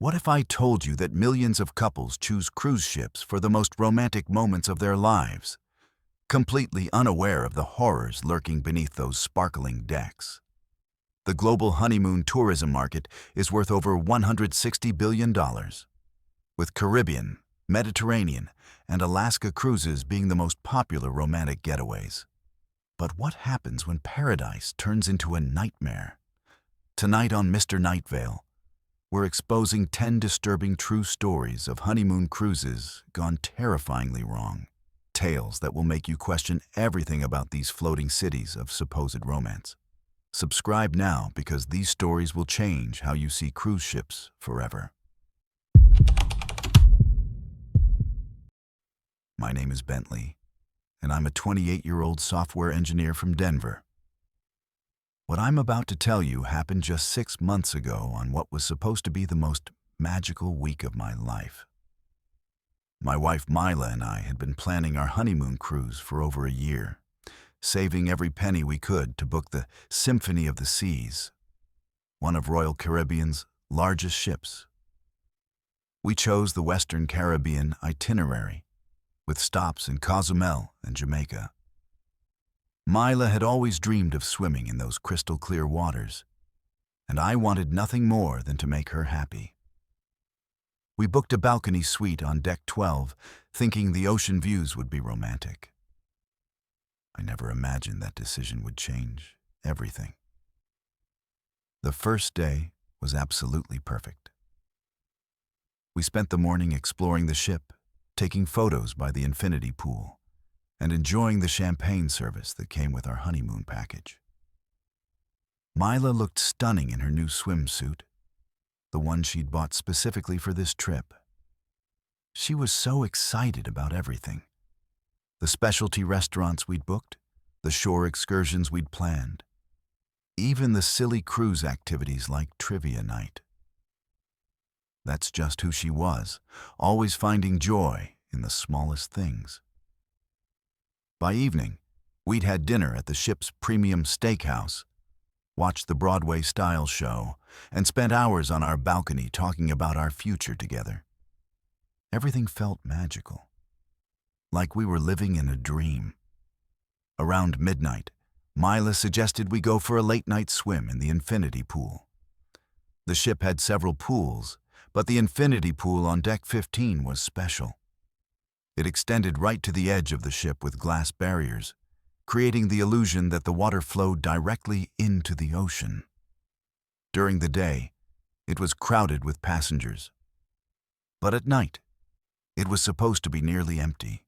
What if I told you that millions of couples choose cruise ships for the most romantic moments of their lives, completely unaware of the horrors lurking beneath those sparkling decks? The global honeymoon tourism market is worth over $160 billion, with Caribbean, Mediterranean, and Alaska cruises being the most popular romantic getaways. But what happens when paradise turns into a nightmare? Tonight on Mr. Nightveil, we're exposing 10 disturbing true stories of honeymoon cruises gone terrifyingly wrong. Tales that will make you question everything about these floating cities of supposed romance. Subscribe now because these stories will change how you see cruise ships forever. My name is Bentley, and I'm a 28-year-old software engineer from Denver. What I'm about to tell you happened just 6 months ago on what was supposed to be the most magical week of my life. My wife Mila and I had been planning our honeymoon cruise for over a year, saving every penny we could to book the Symphony of the Seas, one of Royal Caribbean's largest ships. We chose the Western Caribbean itinerary, with stops in Cozumel and Jamaica. Mila had always dreamed of swimming in those crystal-clear waters, and I wanted nothing more than to make her happy. We booked a balcony suite on Deck 12, thinking the ocean views would be romantic. I never imagined that decision would change everything. The first day was absolutely perfect. We spent the morning exploring the ship, taking photos by the infinity pool, and enjoying the champagne service that came with our honeymoon package. Mila looked stunning in her new swimsuit, the one she'd bought specifically for this trip. She was so excited about everything. The specialty restaurants we'd booked, the shore excursions we'd planned, even the silly cruise activities like trivia night. That's just who she was, always finding joy in the smallest things. By evening, we'd had dinner at the ship's premium steakhouse, watched the Broadway-style show, and spent hours on our balcony talking about our future together. Everything felt magical, like we were living in a dream. Around midnight, Mila suggested we go for a late-night swim in the infinity pool. The ship had several pools, but the infinity pool on Deck 15 was special. It extended right to the edge of the ship with glass barriers, creating the illusion that the water flowed directly into the ocean. During the day, it was crowded with passengers. But at night, it was supposed to be nearly empty.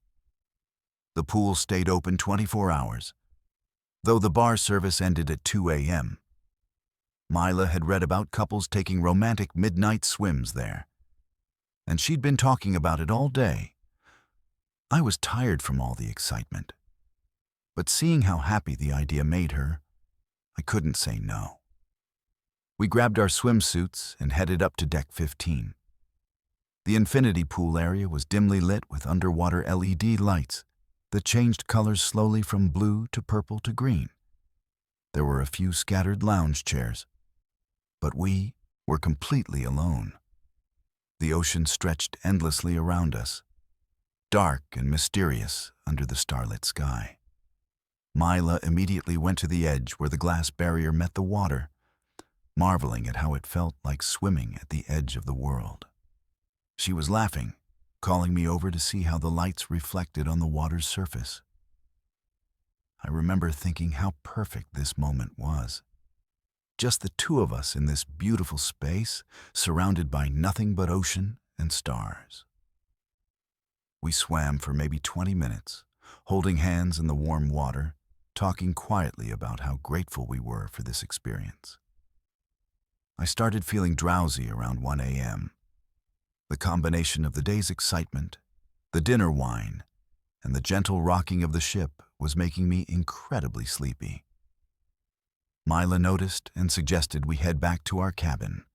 The pool stayed open 24 hours, though the bar service ended at 2 a.m. Mila had read about couples taking romantic midnight swims there, and she'd been talking about it all day. I was tired from all the excitement, but seeing how happy the idea made her, I couldn't say no. We grabbed our swimsuits and headed up to Deck 15. The infinity pool area was dimly lit with underwater LED lights that changed colors slowly from blue to purple to green. There were a few scattered lounge chairs, but we were completely alone. The ocean stretched endlessly around us, dark and mysterious under the starlit sky. Mila immediately went to the edge where the glass barrier met the water, marveling at how it felt like swimming at the edge of the world. She was laughing, calling me over to see how the lights reflected on the water's surface. I remember thinking how perfect this moment was. Just the two of us in this beautiful space, surrounded by nothing but ocean and stars. We swam for maybe 20 minutes, holding hands in the warm water, talking quietly about how grateful we were for this experience. I started feeling drowsy around 1 a.m. The combination of the day's excitement, the dinner wine, and the gentle rocking of the ship was making me incredibly sleepy. Mila noticed and suggested we head back to our cabin.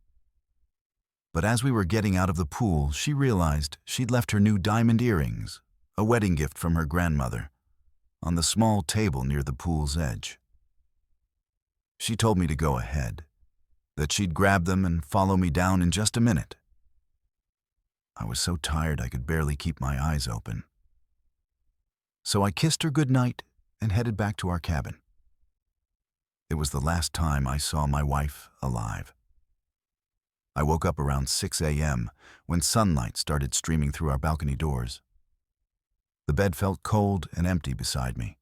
But as we were getting out of the pool, she realized she'd left her new diamond earrings, a wedding gift from her grandmother, on the small table near the pool's edge. She told me to go ahead, that she'd grab them and follow me down in just a minute, I was so tired I could barely keep my eyes open. So I kissed her goodnight and headed back to our cabin. It was the last time I saw my wife alive. I woke up around 6 a.m. when sunlight started streaming through our balcony doors. The bed felt cold and empty beside me.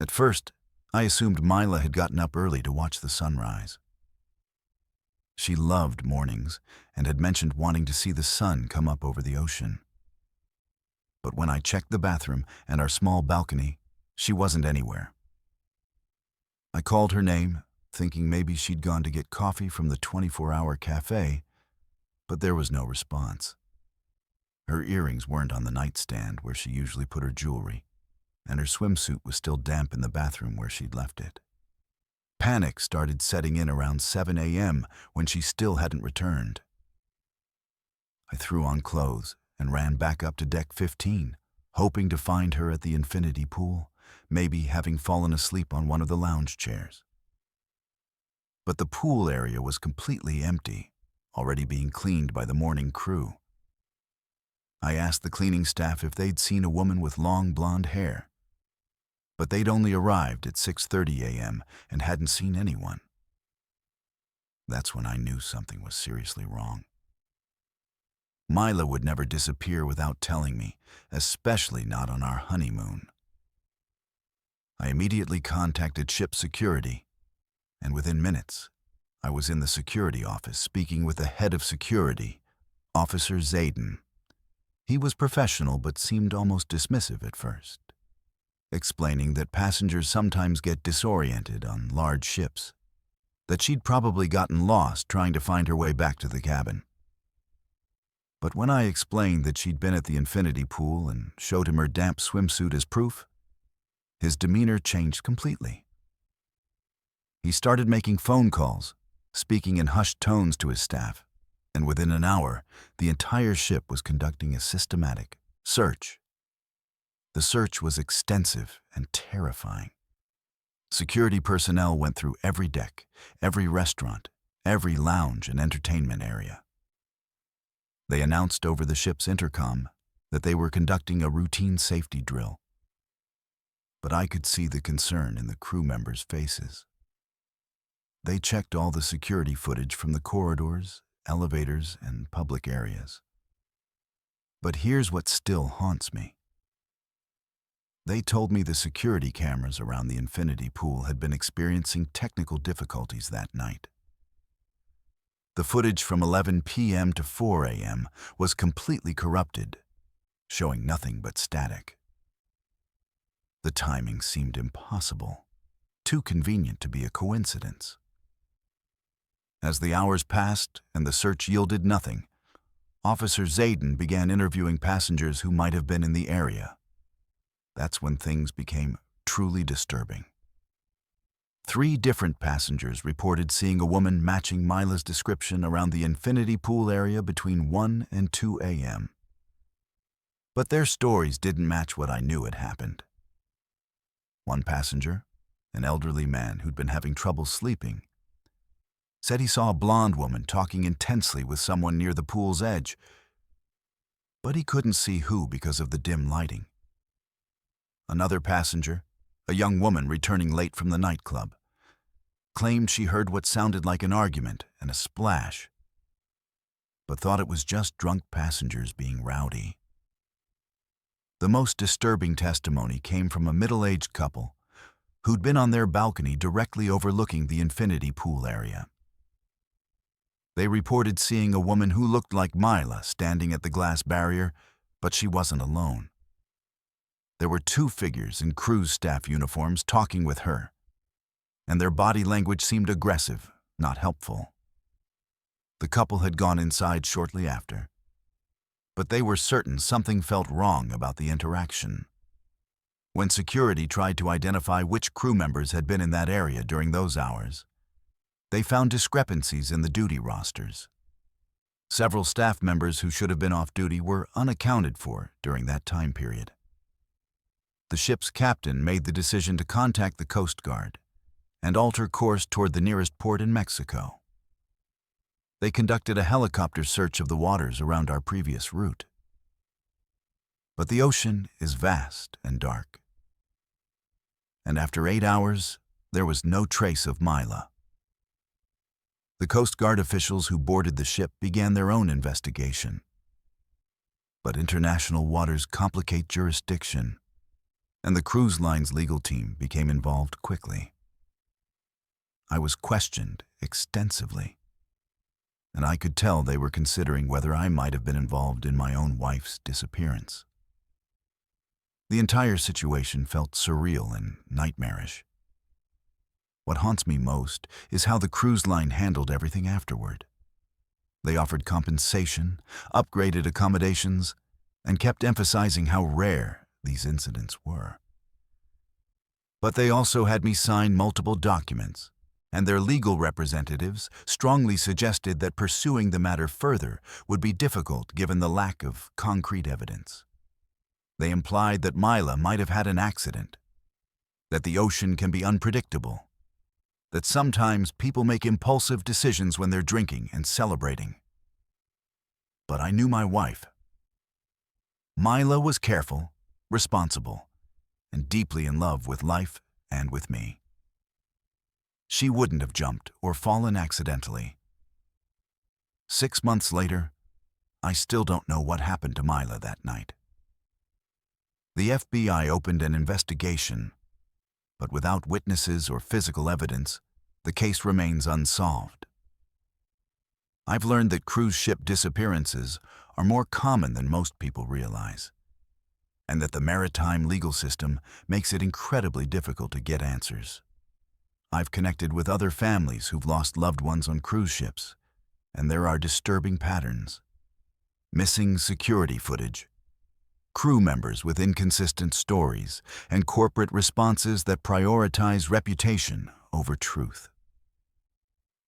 At first, I assumed Mila had gotten up early to watch the sunrise. She loved mornings and had mentioned wanting to see the sun come up over the ocean. But when I checked the bathroom and our small balcony, she wasn't anywhere. I called her name, thinking maybe she'd gone to get coffee from the 24-hour cafe, but there was no response. Her earrings weren't on the nightstand where she usually put her jewelry, and her swimsuit was still damp in the bathroom where she'd left it. Panic started setting in around 7 a.m. when she still hadn't returned. I threw on clothes and ran back up to deck 15, hoping to find her at the infinity pool, maybe having fallen asleep on one of the lounge chairs. But the pool area was completely empty, already being cleaned by the morning crew. I asked the cleaning staff if they'd seen a woman with long blonde hair, but they'd only arrived at 6:30 a.m. and hadn't seen anyone. That's when I knew something was seriously wrong. Mila would never disappear without telling me, especially not on our honeymoon. I immediately contacted ship security, and within minutes, I was in the security office speaking with the head of security, Officer Zayden. He was professional but seemed almost dismissive at first, explaining that passengers sometimes get disoriented on large ships, that she'd probably gotten lost trying to find her way back to the cabin. But when I explained that she'd been at the infinity pool and showed him her damp swimsuit as proof, his demeanor changed completely. He started making phone calls, speaking in hushed tones to his staff, and within an hour, the entire ship was conducting a systematic search. The search was extensive and terrifying. Security personnel went through every deck, every restaurant, every lounge and entertainment area. They announced over the ship's intercom that they were conducting a routine safety drill. But I could see the concern in the crew members' faces. They checked all the security footage from the corridors, elevators, and public areas. But here's what still haunts me. They told me the security cameras around the infinity pool had been experiencing technical difficulties that night. The footage from 11 p.m. to 4 a.m. was completely corrupted, showing nothing but static. The timing seemed impossible, too convenient to be a coincidence. As the hours passed and the search yielded nothing, Officer Zayden began interviewing passengers who might have been in the area. That's when things became truly disturbing. 3 different passengers reported seeing a woman matching Mila's description around the infinity pool area between 1 and 2 a.m. But their stories didn't match what I knew had happened. One passenger, an elderly man who'd been having trouble sleeping, said he saw a blonde woman talking intensely with someone near the pool's edge, but he couldn't see who because of the dim lighting. Another passenger, a young woman returning late from the nightclub, claimed she heard what sounded like an argument and a splash, but thought it was just drunk passengers being rowdy. The most disturbing testimony came from a middle-aged couple who'd been on their balcony directly overlooking the infinity pool area. They reported seeing a woman who looked like Mila standing at the glass barrier, but she wasn't alone. There were 2 figures in cruise staff uniforms talking with her, and their body language seemed aggressive, not helpful. The couple had gone inside shortly after, but they were certain something felt wrong about the interaction. When security tried to identify which crew members had been in that area during those hours, they found discrepancies in the duty rosters. Several staff members who should have been off duty were unaccounted for during that time period. The ship's captain made the decision to contact the Coast Guard and alter course toward the nearest port in Mexico. They conducted a helicopter search of the waters around our previous route. But the ocean is vast and dark. And after 8 hours, there was no trace of Mila. The Coast Guard officials who boarded the ship began their own investigation. But international waters complicate jurisdiction, and the cruise line's legal team became involved quickly. I was questioned extensively, and I could tell they were considering whether I might have been involved in my own wife's disappearance. The entire situation felt surreal and nightmarish. What haunts me most is how the cruise line handled everything afterward. They offered compensation, upgraded accommodations, and kept emphasizing how rare these incidents were. But they also had me sign multiple documents, and their legal representatives strongly suggested that pursuing the matter further would be difficult given the lack of concrete evidence. They implied that Mila might have had an accident, that the ocean can be unpredictable, that sometimes people make impulsive decisions when they're drinking and celebrating. But I knew my wife. Mila was careful, responsible, and deeply in love with life and with me. She wouldn't have jumped or fallen accidentally. 6 months later, I still don't know what happened to Mila that night. The FBI opened an investigation, but without witnesses or physical evidence, the case remains unsolved. I've learned that cruise ship disappearances are more common than most people realize, and that the maritime legal system makes it incredibly difficult to get answers. I've connected with other families who've lost loved ones on cruise ships, and there are disturbing patterns. Missing security footage, crew members with inconsistent stories, and corporate responses that prioritize reputation over truth.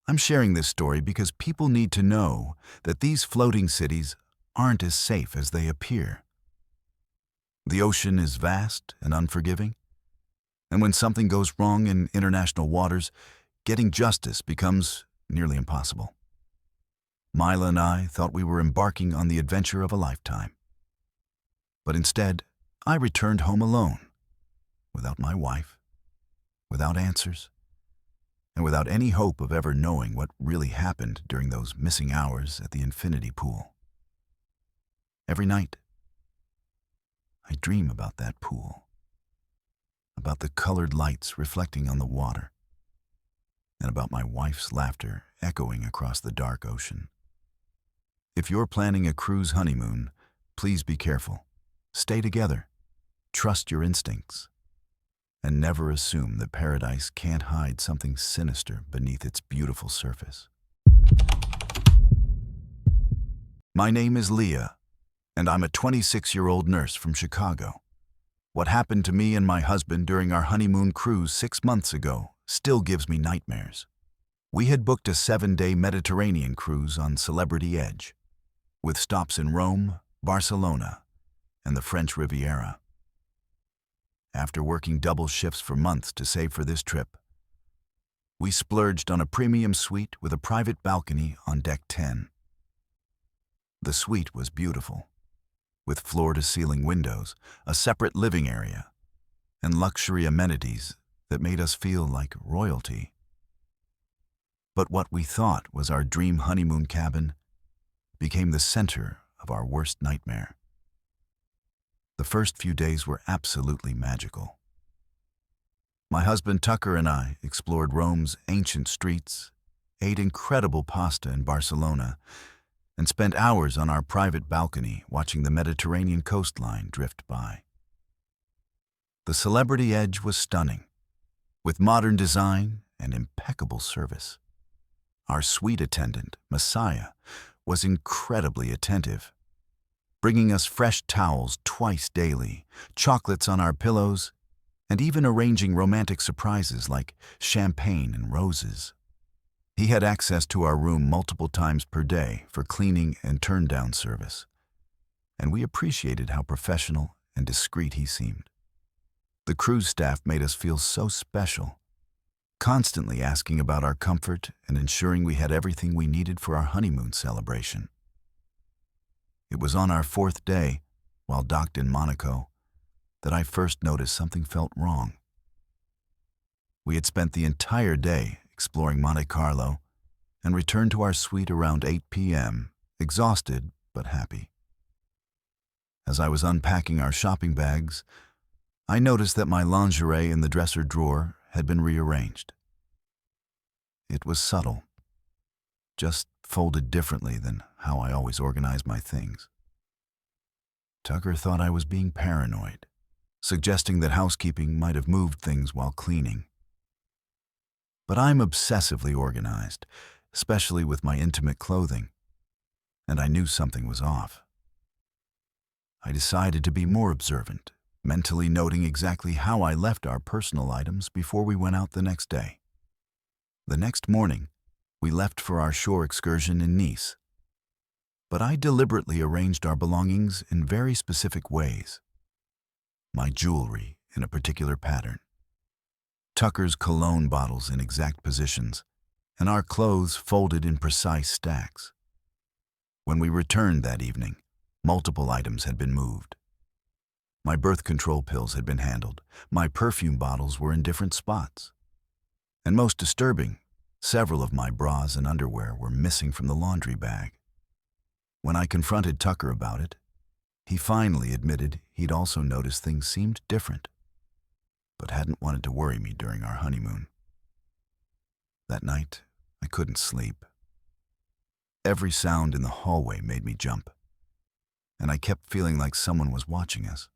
I'm sharing this story because people need to know that these floating cities aren't as safe as they appear. The ocean is vast and unforgiving, and when something goes wrong in international waters, getting justice becomes nearly impossible. Mila and I thought we were embarking on the adventure of a lifetime. But instead, I returned home alone, without my wife, without answers, and without any hope of ever knowing what really happened during those missing hours at the infinity pool. Every night, I dream about that pool, about the colored lights reflecting on the water, and about my wife's laughter echoing across the dark ocean. If you're planning a cruise honeymoon, please be careful. Stay together, trust your instincts, and never assume that paradise can't hide something sinister beneath its beautiful surface. My name is Leah, and I'm a 26-year-old nurse from Chicago. What happened to me and my husband during our honeymoon cruise 6 months ago still gives me nightmares. We had booked a 7-day Mediterranean cruise on Celebrity Edge, with stops in Rome, Barcelona, and the French Riviera. After working double shifts for months to save for this trip, we splurged on a premium suite with a private balcony on deck 10. The suite was beautiful, with floor-to-ceiling windows, a separate living area, and luxury amenities that made us feel like royalty. But what we thought was our dream honeymoon cabin became the center of our worst nightmare. The first few days were absolutely magical. My husband Tucker and I explored Rome's ancient streets, ate incredible pasta in Barcelona, and spent hours on our private balcony watching the Mediterranean coastline drift by. The Celebrity Edge was stunning, with modern design and impeccable service. Our suite attendant, Messiah, was incredibly attentive, bringing us fresh towels twice daily, chocolates on our pillows, and even arranging romantic surprises like champagne and roses. He had access to our room multiple times per day for cleaning and turn-down service, and we appreciated how professional and discreet he seemed. The cruise staff made us feel so special, constantly asking about our comfort and ensuring we had everything we needed for our honeymoon celebration. It was on our fourth day, while docked in Monaco, that I first noticed something felt wrong. We had spent the entire day exploring Monte Carlo and returned to our suite around 8 p.m., exhausted but happy. As I was unpacking our shopping bags, I noticed that my lingerie in the dresser drawer had been rearranged. It was subtle, just folded differently than how I always organize my things. Tucker thought I was being paranoid, suggesting that housekeeping might have moved things while cleaning. But I'm obsessively organized, especially with my intimate clothing, and I knew something was off. I decided to be more observant, mentally noting exactly how I left our personal items before we went out the next day. The next morning, we left for our shore excursion in Nice, but I deliberately arranged our belongings in very specific ways. My jewelry in a particular pattern, Tucker's cologne bottles in exact positions, and our clothes folded in precise stacks. When we returned that evening, multiple items had been moved. My birth control pills had been handled, my perfume bottles were in different spots. And most disturbing, several of my bras and underwear were missing from the laundry bag. When I confronted Tucker about it, he finally admitted he'd also noticed things seemed different, but hadn't wanted to worry me during our honeymoon. That night, I couldn't sleep. Every sound in the hallway made me jump, and I kept feeling like someone was watching us.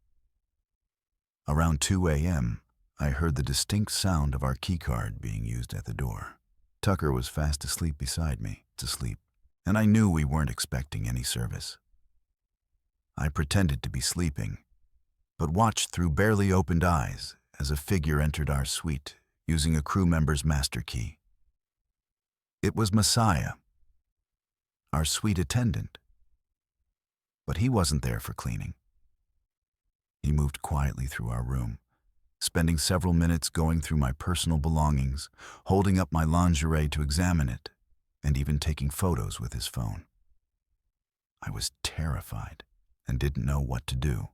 Around 2 a.m., I heard the distinct sound of our keycard being used at the door. Tucker was fast asleep beside me, and I knew we weren't expecting any service. I pretended to be sleeping, but watched through barely opened eyes as a figure entered our suite using a crew member's master key. It was Messiah, our suite attendant, but he wasn't there for cleaning. He moved quietly through our room, spending several minutes going through my personal belongings, holding up my lingerie to examine it, and even taking photos with his phone. I was terrified and didn't know what to do.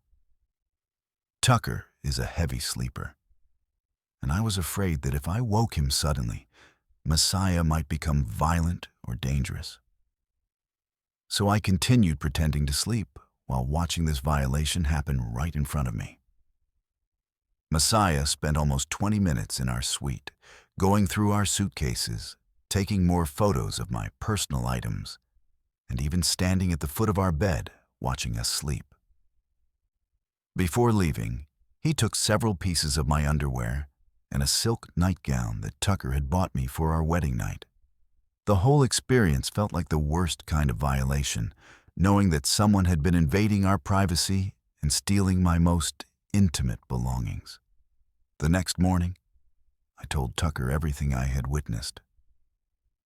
Tucker is a heavy sleeper, and I was afraid that if I woke him suddenly, Messiah might become violent or dangerous. So I continued pretending to sleep while watching this violation happen right in front of me. Messiah spent almost 20 minutes in our suite, going through our suitcases, taking more photos of my personal items, and even standing at the foot of our bed, watching us sleep. Before leaving, he took several pieces of my underwear and a silk nightgown that Tucker had bought me for our wedding night. The whole experience felt like the worst kind of violation, knowing that someone had been invading our privacy and stealing my most intimate belongings. The next morning, I told Tucker everything I had witnessed.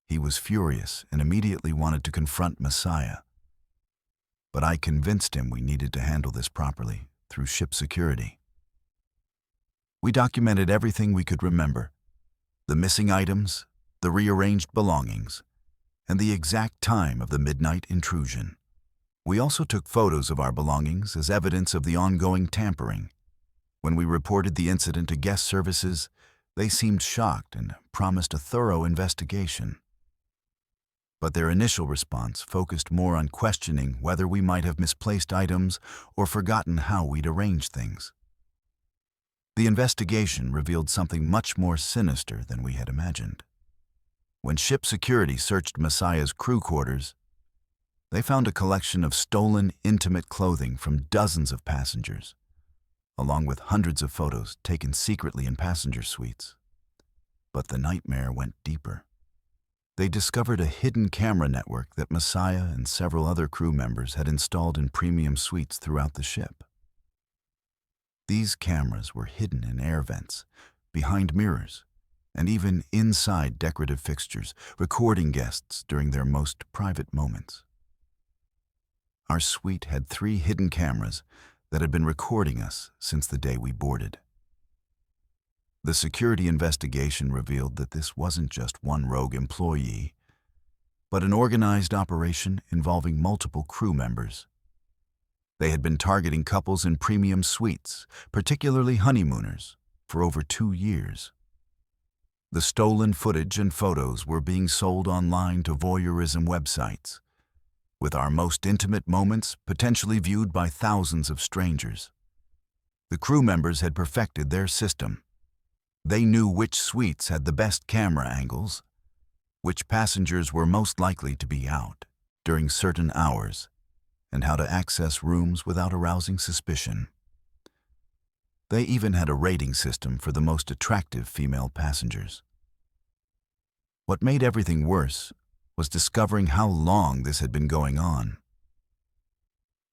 He was furious and immediately wanted to confront Messiah, but I convinced him we needed to handle this properly through ship security. We documented everything we could remember: the missing items, the rearranged belongings, and the exact time of the midnight intrusion. We also took photos of our belongings as evidence of the ongoing tampering. When we reported the incident to guest services, they seemed shocked and promised a thorough investigation. But their initial response focused more on questioning whether we might have misplaced items or forgotten how we'd arranged things. The investigation revealed something much more sinister than we had imagined. When ship security searched Messiah's crew quarters, they found a collection of stolen, intimate clothing from dozens of passengers, along with hundreds of photos taken secretly in passenger suites. But the nightmare went deeper. They discovered a hidden camera network that Messiah and several other crew members had installed in premium suites throughout the ship. These cameras were hidden in air vents, behind mirrors, and even inside decorative fixtures, recording guests during their most private moments. Our suite had 3 hidden cameras that had been recording us since the day we boarded. The security investigation revealed that this wasn't just one rogue employee, but an organized operation involving multiple crew members. They had been targeting couples in premium suites, particularly honeymooners, for over 2 years. The stolen footage and photos were being sold online to voyeurism websites, with our most intimate moments potentially viewed by thousands of strangers. The crew members had perfected their system. They knew which suites had the best camera angles, which passengers were most likely to be out during certain hours, and how to access rooms without arousing suspicion. They even had a rating system for the most attractive female passengers. What made everything worse was discovering how long this had been going on.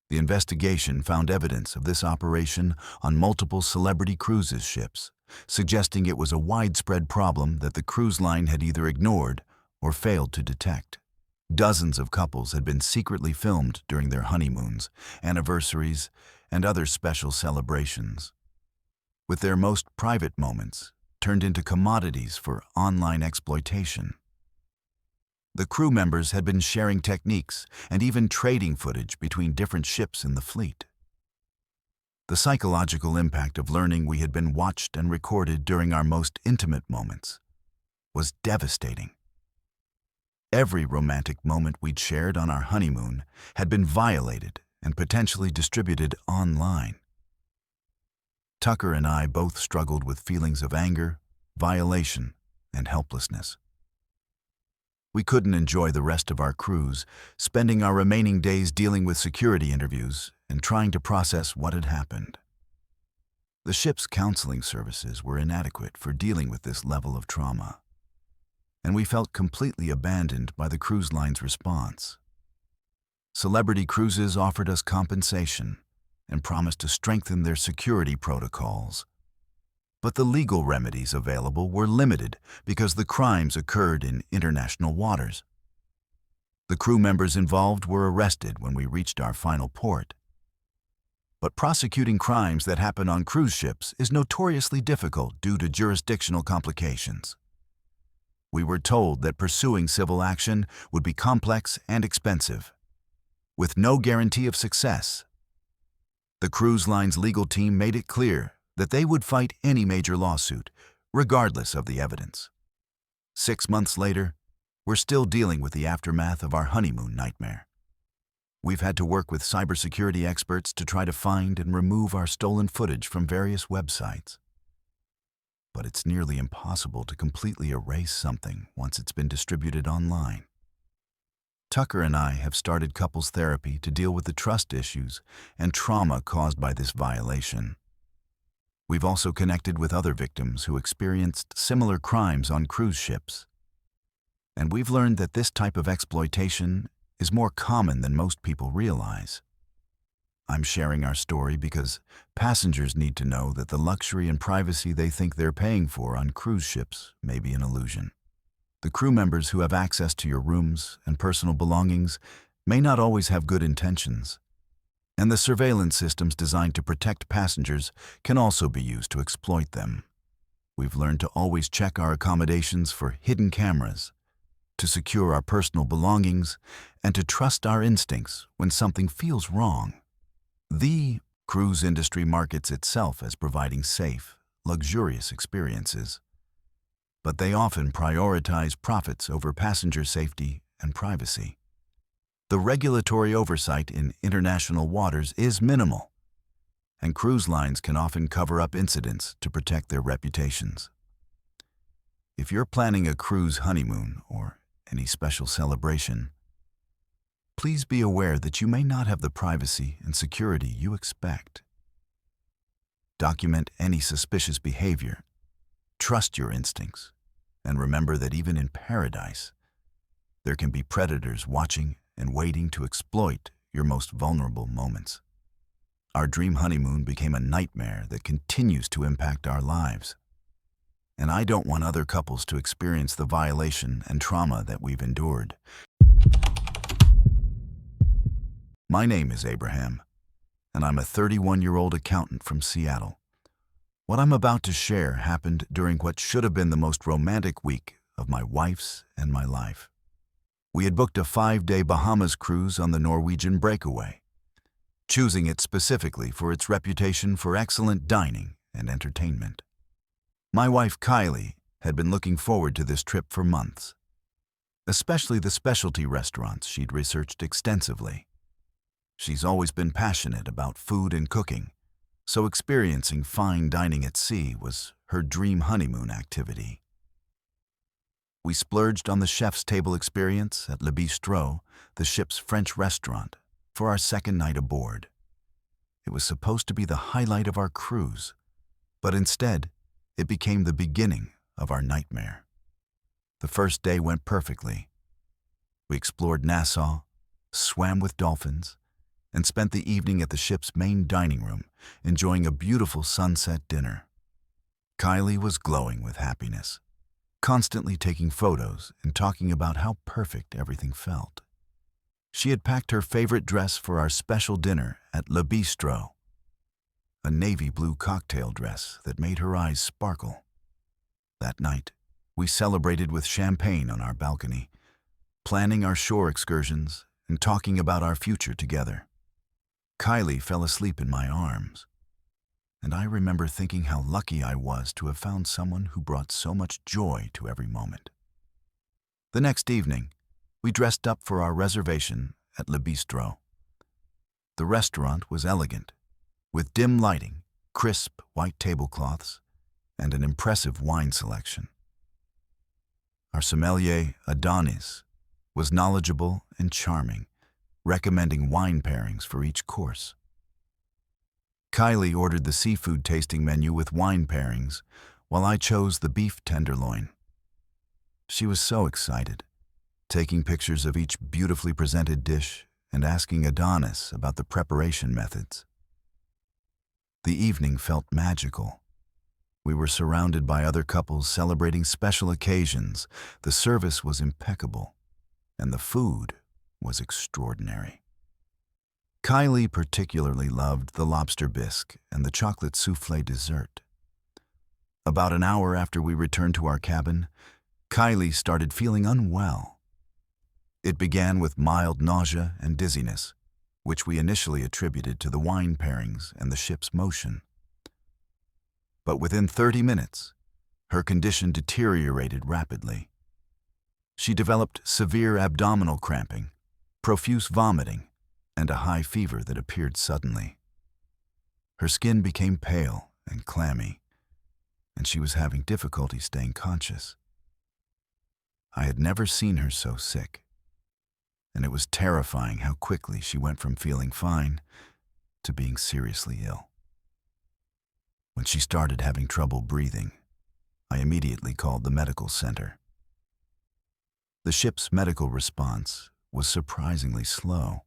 The investigation found evidence of this operation on multiple celebrity cruises ships, suggesting it was a widespread problem that the cruise line had either ignored or failed to detect. Dozens of couples had been secretly filmed during their honeymoons, anniversaries, and other special celebrations, with their most private moments turned into commodities for online exploitation. The crew members had been sharing techniques and even trading footage between different ships in the fleet. The psychological impact of learning we had been watched and recorded during our most intimate moments was devastating. Every romantic moment we'd shared on our honeymoon had been violated and potentially distributed online. Tucker and I both struggled with feelings of anger, violation, and helplessness. We couldn't enjoy the rest of our cruise, spending our remaining days dealing with security interviews and trying to process what had happened. The ship's counseling services were inadequate for dealing with this level of trauma, and we felt completely abandoned by the cruise line's response. Celebrity Cruises offered us compensation and promised to strengthen their security protocols. But the legal remedies available were limited because the crimes occurred in international waters. The crew members involved were arrested when we reached our final port. But prosecuting crimes that happen on cruise ships is notoriously difficult due to jurisdictional complications. We were told that pursuing civil action would be complex and expensive, with no guarantee of success. The cruise line's legal team made it clear that they would fight any major lawsuit, regardless of the evidence. 6 months later, we're still dealing with the aftermath of our honeymoon nightmare. We've had to work with cybersecurity experts to try to find and remove our stolen footage from various websites. But it's nearly impossible to completely erase something once it's been distributed online. Tucker and I have started couples therapy to deal with the trust issues and trauma caused by this violation. We've also connected with other victims who experienced similar crimes on cruise ships. And we've learned that this type of exploitation is more common than most people realize. I'm sharing our story because passengers need to know that the luxury and privacy they think they're paying for on cruise ships may be an illusion. The crew members who have access to your rooms and personal belongings may not always have good intentions, and the surveillance systems designed to protect passengers can also be used to exploit them. We've learned to always check our accommodations for hidden cameras, to secure our personal belongings, and to trust our instincts when something feels wrong. The cruise industry markets itself as providing safe, luxurious experiences, but they often prioritize profits over passenger safety and privacy. The regulatory oversight in international waters is minimal, and cruise lines can often cover up incidents to protect their reputations. If you're planning a cruise honeymoon or any special celebration, please be aware that you may not have the privacy and security you expect. Document any suspicious behavior, trust your instincts, and remember that even in paradise, there can be predators watching and waiting to exploit your most vulnerable moments. Our dream honeymoon became a nightmare that continues to impact our lives. And I don't want other couples to experience the violation and trauma that we've endured. My name is Abraham, and I'm a 31-year-old accountant from Seattle. What I'm about to share happened during what should have been the most romantic week of my wife's and my life. We had booked a 5-day Bahamas cruise on the Norwegian Breakaway, choosing it specifically for its reputation for excellent dining and entertainment. My wife Kylie had been looking forward to this trip for months, especially the specialty restaurants she'd researched extensively. She's always been passionate about food and cooking, so experiencing fine dining at sea was her dream honeymoon activity. We splurged on the chef's table experience at Le Bistrot, the ship's French restaurant, for our second night aboard. It was supposed to be the highlight of our cruise, but instead, it became the beginning of our nightmare. The first day went perfectly. We explored Nassau, swam with dolphins, and spent the evening at the ship's main dining room, enjoying a beautiful sunset dinner. Kylie was glowing with happiness, constantly taking photos and talking about how perfect everything felt. She had packed her favorite dress for our special dinner at Le Bistrot, a navy blue cocktail dress that made her eyes sparkle. That night, we celebrated with champagne on our balcony, planning our shore excursions and talking about our future together. Kylie fell asleep in my arms, and I remember thinking how lucky I was to have found someone who brought so much joy to every moment. The next evening, we dressed up for our reservation at Le Bistrot. The restaurant was elegant, with dim lighting, crisp white tablecloths, and an impressive wine selection. Our sommelier, Adonis, was knowledgeable and charming, recommending wine pairings for each course. Kylie ordered the seafood tasting menu with wine pairings, while I chose the beef tenderloin. She was so excited, taking pictures of each beautifully presented dish and asking Adonis about the preparation methods. The evening felt magical. We were surrounded by other couples celebrating special occasions, the service was impeccable, and the food was extraordinary. Kylie particularly loved the lobster bisque and the chocolate soufflé dessert. About an hour after we returned to our cabin, Kylie started feeling unwell. It began with mild nausea and dizziness, which we initially attributed to the wine pairings and the ship's motion. But within 30 minutes, her condition deteriorated rapidly. She developed severe abdominal cramping, profuse vomiting, and a high fever that appeared suddenly. Her skin became pale and clammy, and she was having difficulty staying conscious. I had never seen her so sick, and it was terrifying how quickly she went from feeling fine to being seriously ill. When she started having trouble breathing, I immediately called the medical center. The ship's medical response was surprisingly slow.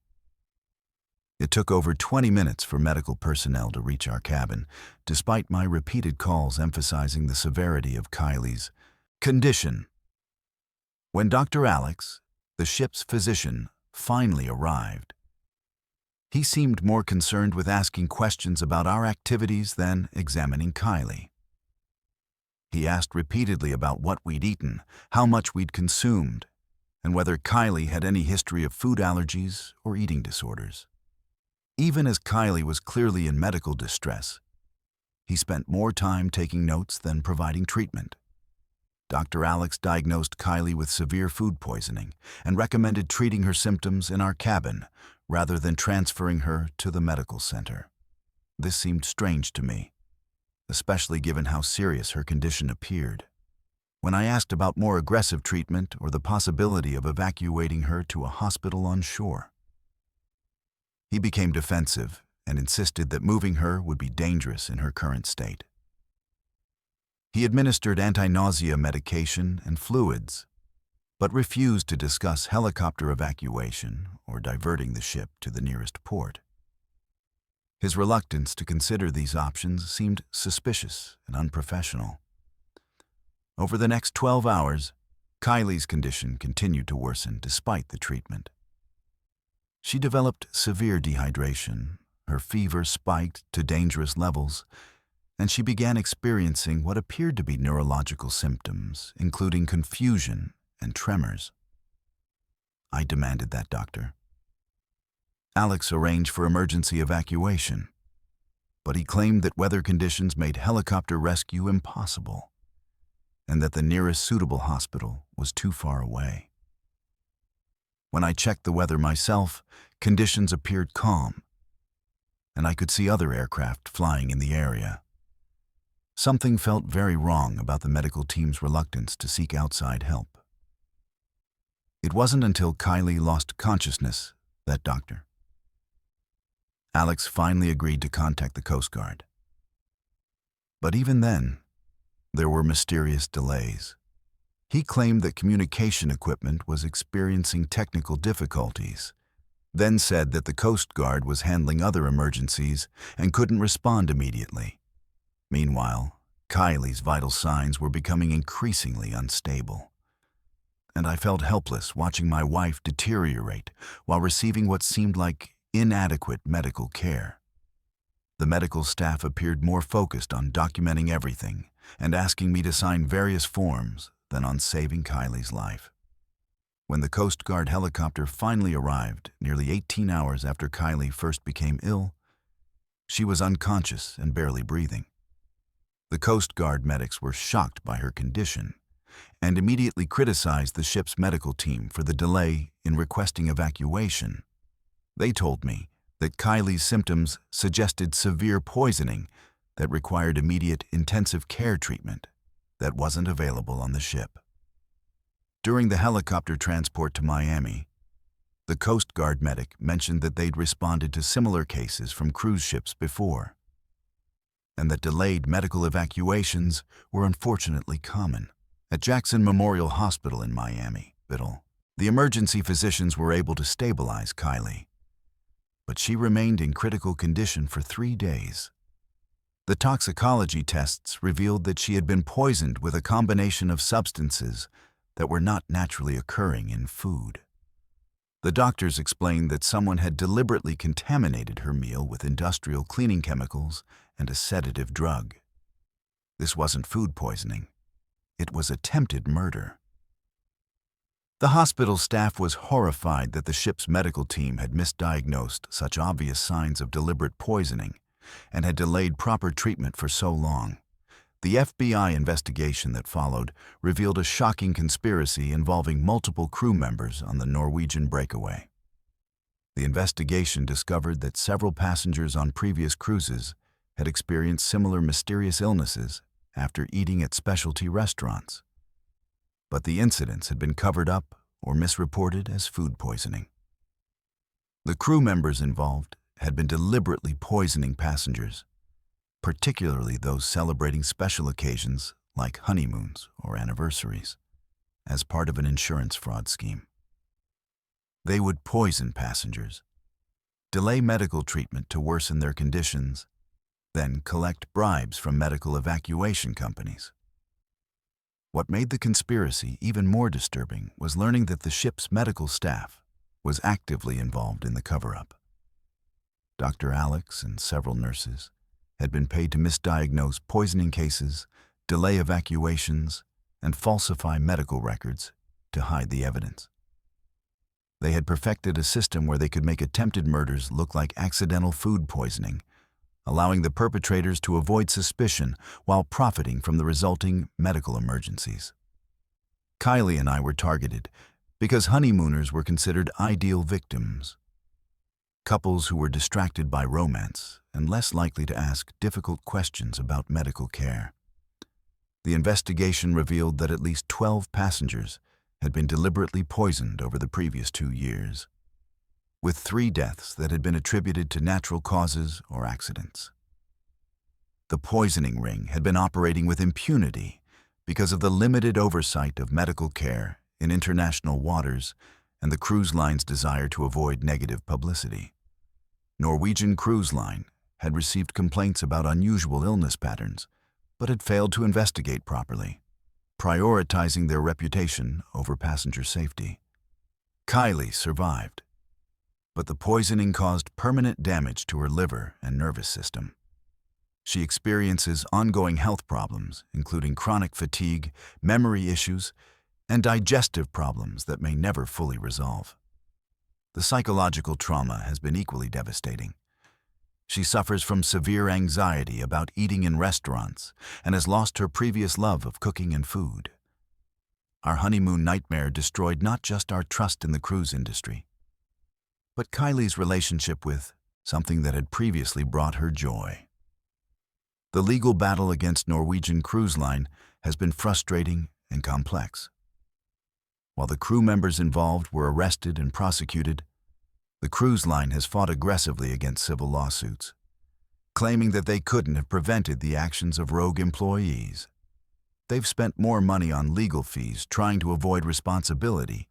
It took over 20 minutes for medical personnel to reach our cabin, despite my repeated calls emphasizing the severity of Kylie's condition. When Dr. Alex, the ship's physician, finally arrived, he seemed more concerned with asking questions about our activities than examining Kylie. He asked repeatedly about what we'd eaten, how much we'd consumed, and whether Kylie had any history of food allergies or eating disorders. Even as Kylie was clearly in medical distress, he spent more time taking notes than providing treatment. Dr. Alex diagnosed Kylie with severe food poisoning and recommended treating her symptoms in our cabin rather than transferring her to the medical center. This seemed strange to me, especially given how serious her condition appeared. When I asked about more aggressive treatment or the possibility of evacuating her to a hospital on shore, he became defensive and insisted that moving her would be dangerous in her current state. He administered anti-nausea medication and fluids, but refused to discuss helicopter evacuation or diverting the ship to the nearest port. His reluctance to consider these options seemed suspicious and unprofessional. Over the next 12 hours, Kylie's condition continued to worsen despite the treatment. She developed severe dehydration, her fever spiked to dangerous levels, and she began experiencing what appeared to be neurological symptoms, including confusion and tremors. I demanded that doctor. Alex arranged for emergency evacuation, but he claimed that weather conditions made helicopter rescue impossible and that the nearest suitable hospital was too far away. When I checked the weather myself, conditions appeared calm, and I could see other aircraft flying in the area. Something felt very wrong about the medical team's reluctance to seek outside help. It wasn't until Kylie lost consciousness that Alex finally agreed to contact the Coast Guard. But even then, there were mysterious delays. He claimed that communication equipment was experiencing technical difficulties, then said that the Coast Guard was handling other emergencies and couldn't respond immediately. Meanwhile, Kylie's vital signs were becoming increasingly unstable, and I felt helpless watching my wife deteriorate while receiving what seemed like inadequate medical care. The medical staff appeared more focused on documenting everything and asking me to sign various forms than on saving Kylie's life. When the Coast Guard helicopter finally arrived, nearly 18 hours after Kylie first became ill, she was unconscious and barely breathing. The Coast Guard medics were shocked by her condition and immediately criticized the ship's medical team for the delay in requesting evacuation. They told me that Kylie's symptoms suggested severe poisoning that required immediate intensive care treatment that wasn't available on the ship. During the helicopter transport to Miami, the Coast Guard medic mentioned that they'd responded to similar cases from cruise ships before, and that delayed medical evacuations were unfortunately common. At Jackson Memorial Hospital in Miami, the emergency physicians were able to stabilize Kylie, but she remained in critical condition for 3 days. The toxicology tests revealed that she had been poisoned with a combination of substances that were not naturally occurring in food. The doctors explained that someone had deliberately contaminated her meal with industrial cleaning chemicals and a sedative drug. This wasn't food poisoning. It was attempted murder. The hospital staff was horrified that the ship's medical team had misdiagnosed such obvious signs of deliberate poisoning and had delayed proper treatment for so long. The FBI investigation that followed revealed a shocking conspiracy involving multiple crew members on the Norwegian breakaway. The investigation discovered that several passengers on previous cruises had experienced similar mysterious illnesses after eating at specialty restaurants, but the incidents had been covered up or misreported as food poisoning. The crew members involved had been deliberately poisoning passengers, particularly those celebrating special occasions like honeymoons or anniversaries, as part of an insurance fraud scheme. They would poison passengers, delay medical treatment to worsen their conditions, then collect bribes from medical evacuation companies. What made the conspiracy even more disturbing was learning that the ship's medical staff was actively involved in the cover-up. Dr. Alex and several nurses had been paid to misdiagnose poisoning cases, delay evacuations, and falsify medical records to hide the evidence. They had perfected a system where they could make attempted murders look like accidental food poisoning, allowing the perpetrators to avoid suspicion while profiting from the resulting medical emergencies. Kylie and I were targeted because honeymooners were considered ideal victims, couples who were distracted by romance and less likely to ask difficult questions about medical care. The investigation revealed that at least 12 passengers had been deliberately poisoned over the previous 2 years, with 3 deaths that had been attributed to natural causes or accidents. The poisoning ring had been operating with impunity because of the limited oversight of medical care in international waters and the cruise line's desire to avoid negative publicity. Norwegian Cruise Line had received complaints about unusual illness patterns, but had failed to investigate properly, prioritizing their reputation over passenger safety. Kylie survived, but the poisoning caused permanent damage to her liver and nervous system. She experiences ongoing health problems, including chronic fatigue, memory issues, and digestive problems that may never fully resolve. The psychological trauma has been equally devastating. She suffers from severe anxiety about eating in restaurants and has lost her previous love of cooking and food. Our honeymoon nightmare destroyed not just our trust in the cruise industry, but Kylie's relationship with something that had previously brought her joy. The legal battle against Norwegian Cruise Line has been frustrating and complex. While the crew members involved were arrested and prosecuted, the cruise line has fought aggressively against civil lawsuits, claiming that they couldn't have prevented the actions of rogue employees. They've spent more money on legal fees trying to avoid responsibility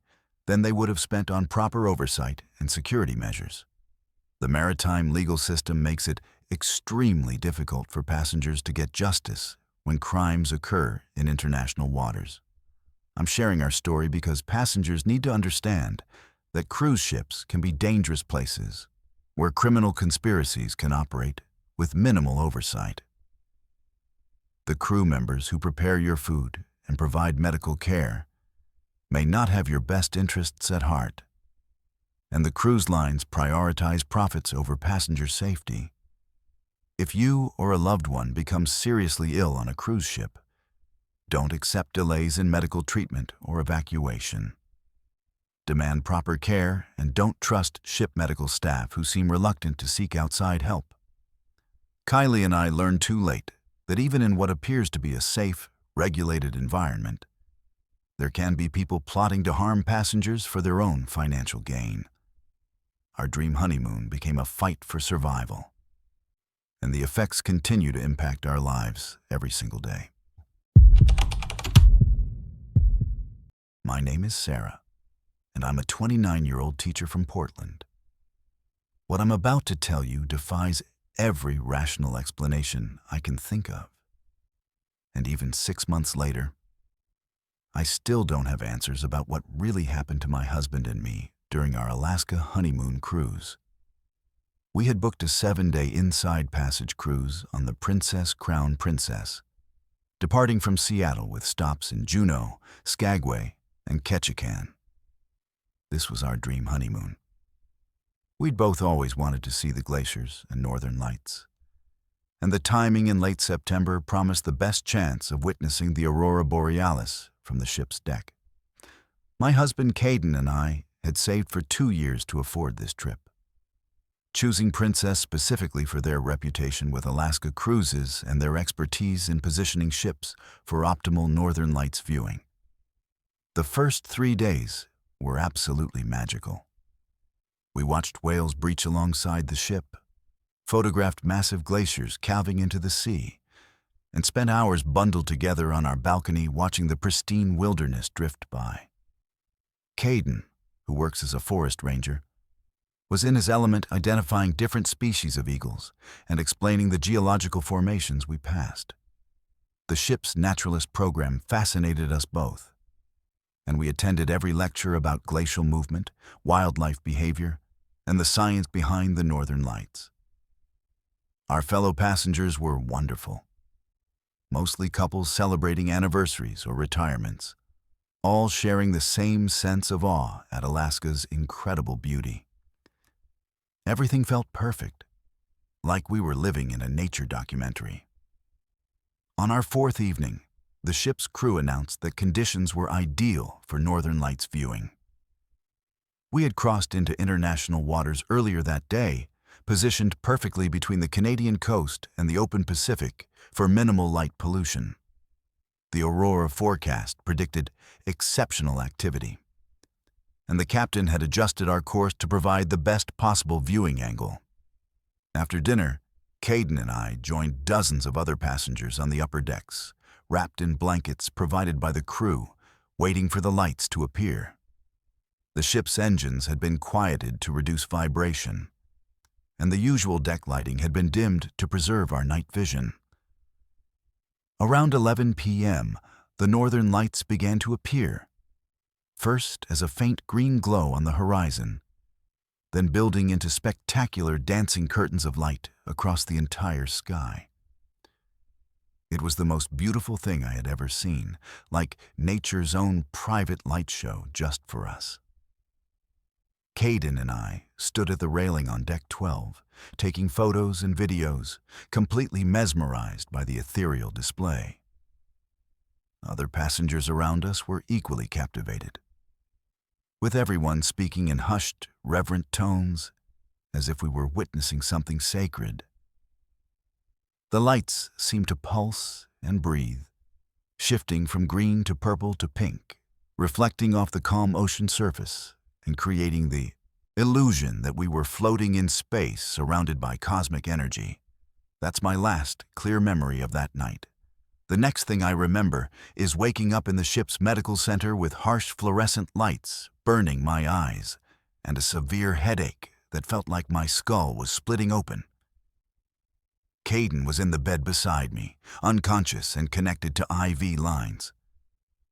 than they would have spent on proper oversight and security measures. The maritime legal system makes it extremely difficult for passengers to get justice when crimes occur in international waters. I'm sharing our story because passengers need to understand that cruise ships can be dangerous places where criminal conspiracies can operate with minimal oversight. The crew members who prepare your food and provide medical care may not have your best interests at heart, and the cruise lines prioritize profits over passenger safety. If you or a loved one becomes seriously ill on a cruise ship, don't accept delays in medical treatment or evacuation. Demand proper care and don't trust ship medical staff who seem reluctant to seek outside help. Kylie and I learned too late that even in what appears to be a safe, regulated environment, there can be people plotting to harm passengers for their own financial gain. Our dream honeymoon became a fight for survival, and the effects continue to impact our lives every single day. My name is Sarah, and I'm a 29-year-old teacher from Portland. What I'm about to tell you defies every rational explanation I can think of. And even 6 months later, I still don't have answers about what really happened to my husband and me during our Alaska honeymoon cruise. We had booked a 7-day inside passage cruise on the Crown Princess, departing from Seattle with stops in Juneau, Skagway, and Ketchikan. This was our dream honeymoon. We'd both always wanted to see the glaciers and northern lights, and the timing in late September promised the best chance of witnessing the aurora borealis from the ship's deck. My husband Caden and I had saved for 2 years to afford this trip, choosing Princess specifically for their reputation with Alaska cruises and their expertise in positioning ships for optimal northern lights viewing. The first 3 days were absolutely magical. We watched whales breach alongside the ship, photographed massive glaciers calving into the sea, and spent hours bundled together on our balcony watching the pristine wilderness drift by. Caden, who works as a forest ranger, was in his element identifying different species of eagles and explaining the geological formations we passed. The ship's naturalist program fascinated us both, and we attended every lecture about glacial movement, wildlife behavior, and the science behind the northern lights. Our fellow passengers were wonderful, mostly couples celebrating anniversaries or retirements, all sharing the same sense of awe at Alaska's incredible beauty. Everything felt perfect, like we were living in a nature documentary. On our 4th evening, the ship's crew announced that conditions were ideal for northern lights viewing. We had crossed into international waters earlier that day, positioned perfectly between the Canadian coast and the open Pacific for minimal light pollution. The aurora forecast predicted exceptional activity, and the captain had adjusted our course to provide the best possible viewing angle. After dinner, Caden and I joined dozens of other passengers on the upper decks, wrapped in blankets provided by the crew, waiting for the lights to appear. The ship's engines had been quieted to reduce vibration, and the usual deck lighting had been dimmed to preserve our night vision. Around 11 p.m., the northern lights began to appear, first as a faint green glow on the horizon, then building into spectacular dancing curtains of light across the entire sky. It was the most beautiful thing I had ever seen, like nature's own private light show just for us. Caden and I stood at the railing on deck 12, taking photos and videos, completely mesmerized by the ethereal display. Other passengers around us were equally captivated, with everyone speaking in hushed, reverent tones, as if we were witnessing something sacred. The lights seemed to pulse and breathe, shifting from green to purple to pink, reflecting off the calm ocean surface and creating the illusion that we were floating in space surrounded by cosmic energy. That's my last clear memory of that night. The next thing I remember is waking up in the ship's medical center with harsh fluorescent lights burning my eyes and a severe headache that felt like my skull was splitting open. Caden was in the bed beside me, unconscious and connected to IV lines,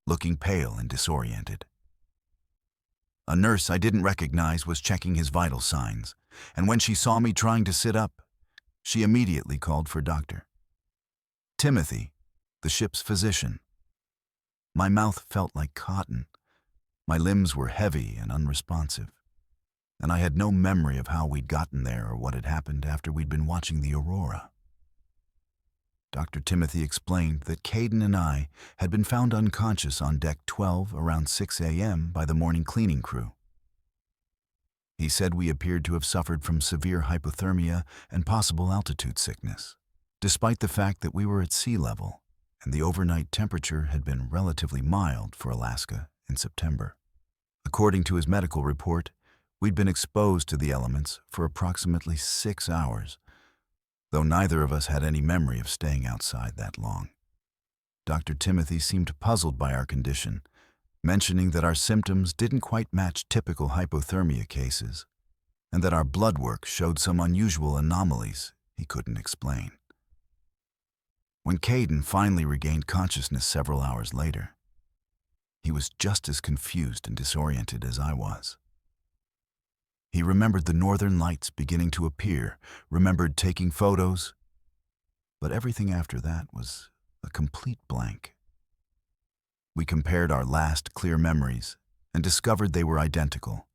looking pale and disoriented. A nurse I didn't recognize was checking his vital signs, and when she saw me trying to sit up, she immediately called for Dr. Timothy, the ship's physician. My mouth felt like cotton, my limbs were heavy and unresponsive, and I had no memory of how we'd gotten there or what had happened after we'd been watching the aurora. Dr. Timothy explained that Caden and I had been found unconscious on deck 12 around 6 a.m. by the morning cleaning crew. He said we appeared to have suffered from severe hypothermia and possible altitude sickness, despite the fact that we were at sea level and the overnight temperature had been relatively mild for Alaska in September. According to his medical report, we'd been exposed to the elements for approximately 6 hours, though neither of us had any memory of staying outside that long. Dr. Timothy seemed puzzled by our condition, mentioning that our symptoms didn't quite match typical hypothermia cases, and that our blood work showed some unusual anomalies he couldn't explain. When Caden finally regained consciousness several hours later, he was just as confused and disoriented as I was. He remembered the northern lights beginning to appear, remembered taking photos, but everything after that was a complete blank. We compared our last clear memories and discovered they were identical.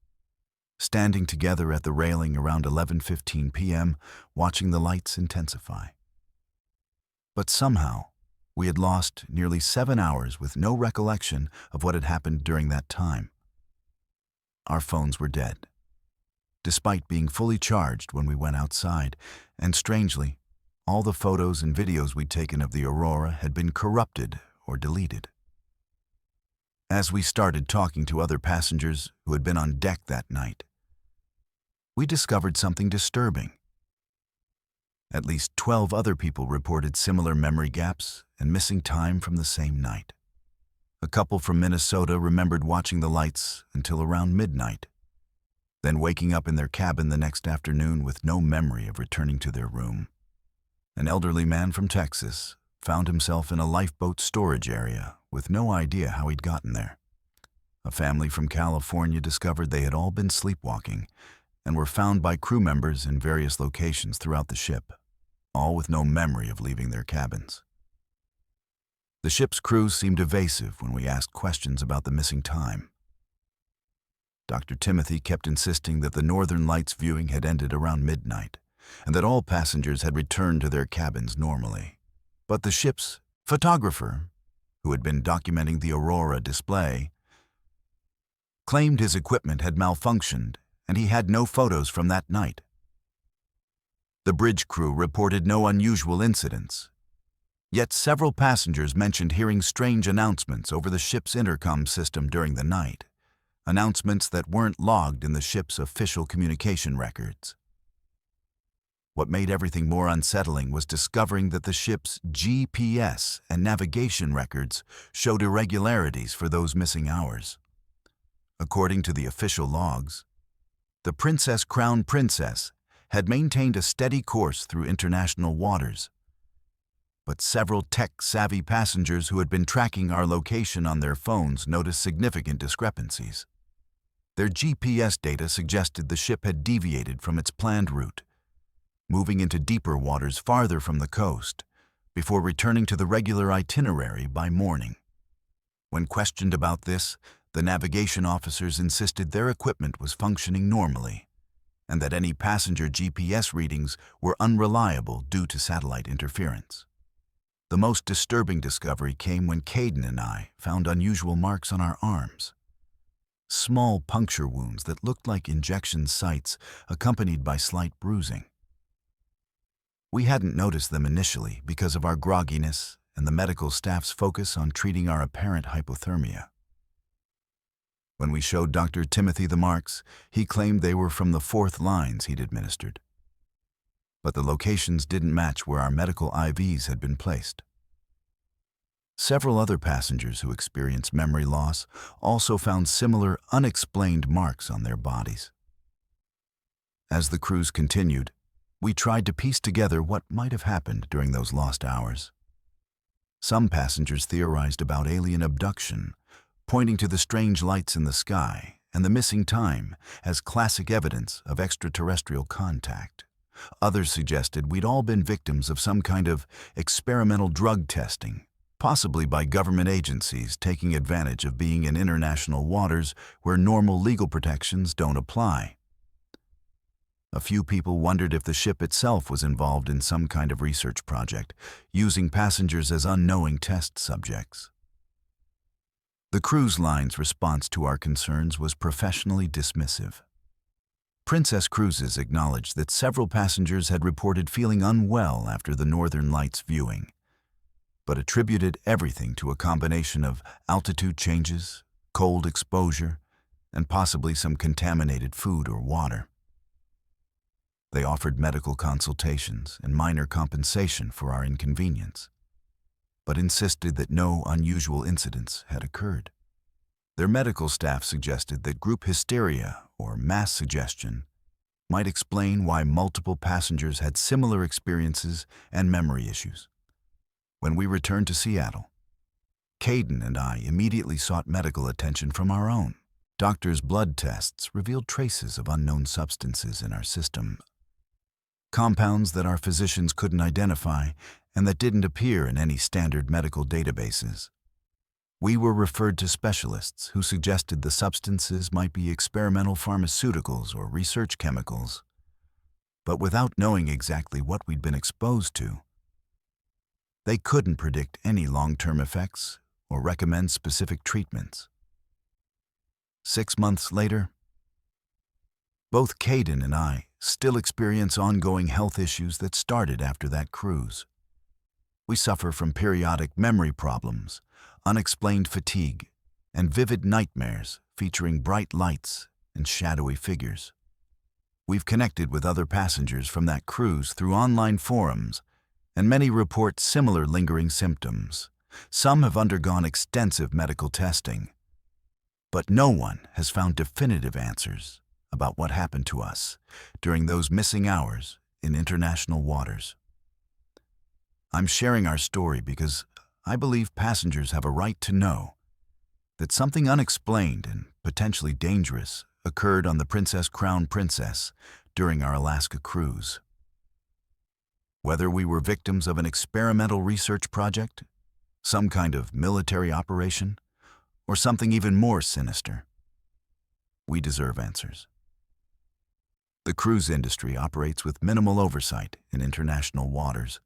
Standing together at the railing around 11:15 p.m., watching the lights intensify. But somehow, we had lost nearly 7 hours with no recollection of what had happened during that time. Our phones were dead, despite being fully charged when we went outside, and strangely, all the photos and videos we'd taken of the aurora had been corrupted or deleted. As we started talking to other passengers who had been on deck that night, we discovered something disturbing. At least 12 other people reported similar memory gaps and missing time from the same night. A couple from Minnesota remembered watching the lights until around midnight, then waking up in their cabin the next afternoon with no memory of returning to their room. An elderly man from Texas found himself in a lifeboat storage area with no idea how he'd gotten there. A family from California discovered they had all been sleepwalking and were found by crew members in various locations throughout the ship, all with no memory of leaving their cabins. The ship's crew seemed evasive when we asked questions about the missing time. Dr. Timothy kept insisting that the Northern Lights viewing had ended around midnight and that all passengers had returned to their cabins normally. But the ship's photographer, who had been documenting the aurora display, claimed his equipment had malfunctioned and he had no photos from that night. The bridge crew reported no unusual incidents, yet several passengers mentioned hearing strange announcements over the ship's intercom system during the night, announcements that weren't logged in the ship's official communication records. What made everything more unsettling was discovering that the ship's GPS and navigation records showed irregularities for those missing hours. According to the official logs, the Princess Crown Princess had maintained a steady course through international waters. But several tech-savvy passengers who had been tracking our location on their phones noticed significant discrepancies. Their GPS data suggested the ship had deviated from its planned route, moving into deeper waters farther from the coast, before returning to the regular itinerary by morning. When questioned about this, the navigation officers insisted their equipment was functioning normally, and that any passenger GPS readings were unreliable due to satellite interference. The most disturbing discovery came when Caden and I found unusual marks on our arms. Small puncture wounds that looked like injection sites, accompanied by slight bruising. We hadn't noticed them initially because of our grogginess and the medical staff's focus on treating our apparent hypothermia. When we showed Dr. Timothy the marks, he claimed they were from the 4th lines he'd administered. But the locations didn't match where our medical IVs had been placed. Several other passengers who experienced memory loss also found similar unexplained marks on their bodies. As the cruise continued, we tried to piece together what might have happened during those lost hours. Some passengers theorized about alien abduction, pointing to the strange lights in the sky and the missing time as classic evidence of extraterrestrial contact. Others suggested we'd all been victims of some kind of experimental drug testing, possibly by government agencies taking advantage of being in international waters where normal legal protections don't apply. A few people wondered if the ship itself was involved in some kind of research project, using passengers as unknowing test subjects. The cruise line's response to our concerns was professionally dismissive. Princess Cruises acknowledged that several passengers had reported feeling unwell after the Northern Lights viewing, but attributed everything to a combination of altitude changes, cold exposure, and possibly some contaminated food or water. They offered medical consultations and minor compensation for our inconvenience, but insisted that no unusual incidents had occurred. Their medical staff suggested that group hysteria or mass suggestion might explain why multiple passengers had similar experiences and memory issues. When we returned to Seattle, Caden and I immediately sought medical attention from our own. Doctors' blood tests revealed traces of unknown substances in our system, compounds that our physicians couldn't identify and that didn't appear in any standard medical databases. We were referred to specialists who suggested the substances might be experimental pharmaceuticals or research chemicals, but without knowing exactly what we'd been exposed to, they couldn't predict any long-term effects or recommend specific treatments. 6 months later, both Caden and I still experience ongoing health issues that started after that cruise. We suffer from periodic memory problems, unexplained fatigue, and vivid nightmares featuring bright lights and shadowy figures. We've connected with other passengers from that cruise through online forums, and many report similar lingering symptoms. Some have undergone extensive medical testing, but no one has found definitive answers about what happened to us during those missing hours in international waters. I'm sharing our story because I believe passengers have a right to know that something unexplained and potentially dangerous occurred on the Princess Crown Princess during our Alaska cruise. Whether we were victims of an experimental research project, some kind of military operation, or something even more sinister, we deserve answers. The cruise industry operates with minimal oversight in international waters,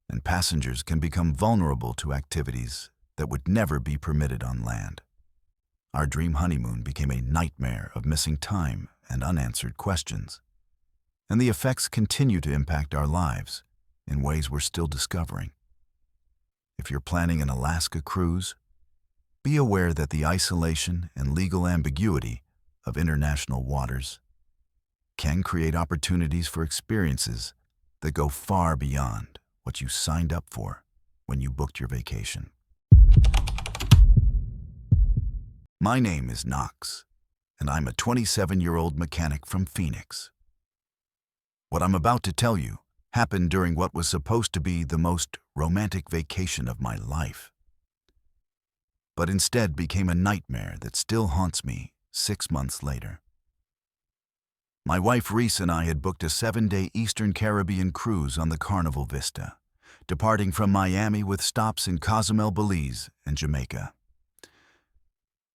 and passengers can become vulnerable to activities that would never be permitted on land. Our dream honeymoon became a nightmare of missing time and unanswered questions, and the effects continue to impact our lives in ways we're still discovering. If you're planning an Alaska cruise, be aware that the isolation and legal ambiguity of international waters can create opportunities for experiences that go far beyond what you signed up for when you booked your vacation. My name is Knox, and I'm a 27-year-old mechanic from Phoenix. What I'm about to tell you happened during what was supposed to be the most romantic vacation of my life, but instead became a nightmare that still haunts me 6 months later. My wife Reese and I had booked a 7-day Eastern Caribbean cruise on the Carnival Vista, departing from Miami with stops in Cozumel, Belize, and Jamaica.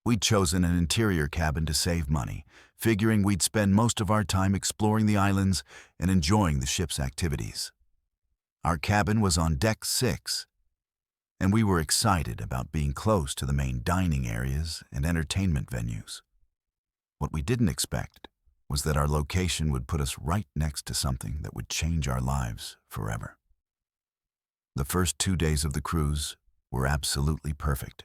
We'd chosen an interior cabin to save money, figuring we'd spend most of our time exploring the islands and enjoying the ship's activities. Our cabin was on Deck 6, and we were excited about being close to the main dining areas and entertainment venues. What we didn't expect was that our location would put us right next to something that would change our lives forever. The first 2 days of the cruise were absolutely perfect.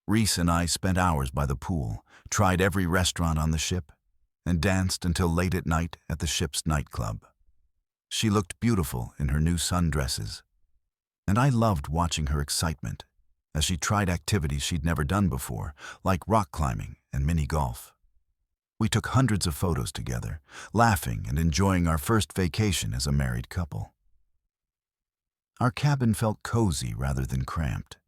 Reese and I spent hours by the pool, tried every restaurant on the ship, and danced until late at night at the ship's nightclub. She looked beautiful in her new sundresses, and I loved watching her excitement as she tried activities she'd never done before, like rock climbing and mini golf. We took hundreds of photos together, laughing and enjoying our first vacation as a married couple. Our cabin felt cozy rather than cramped,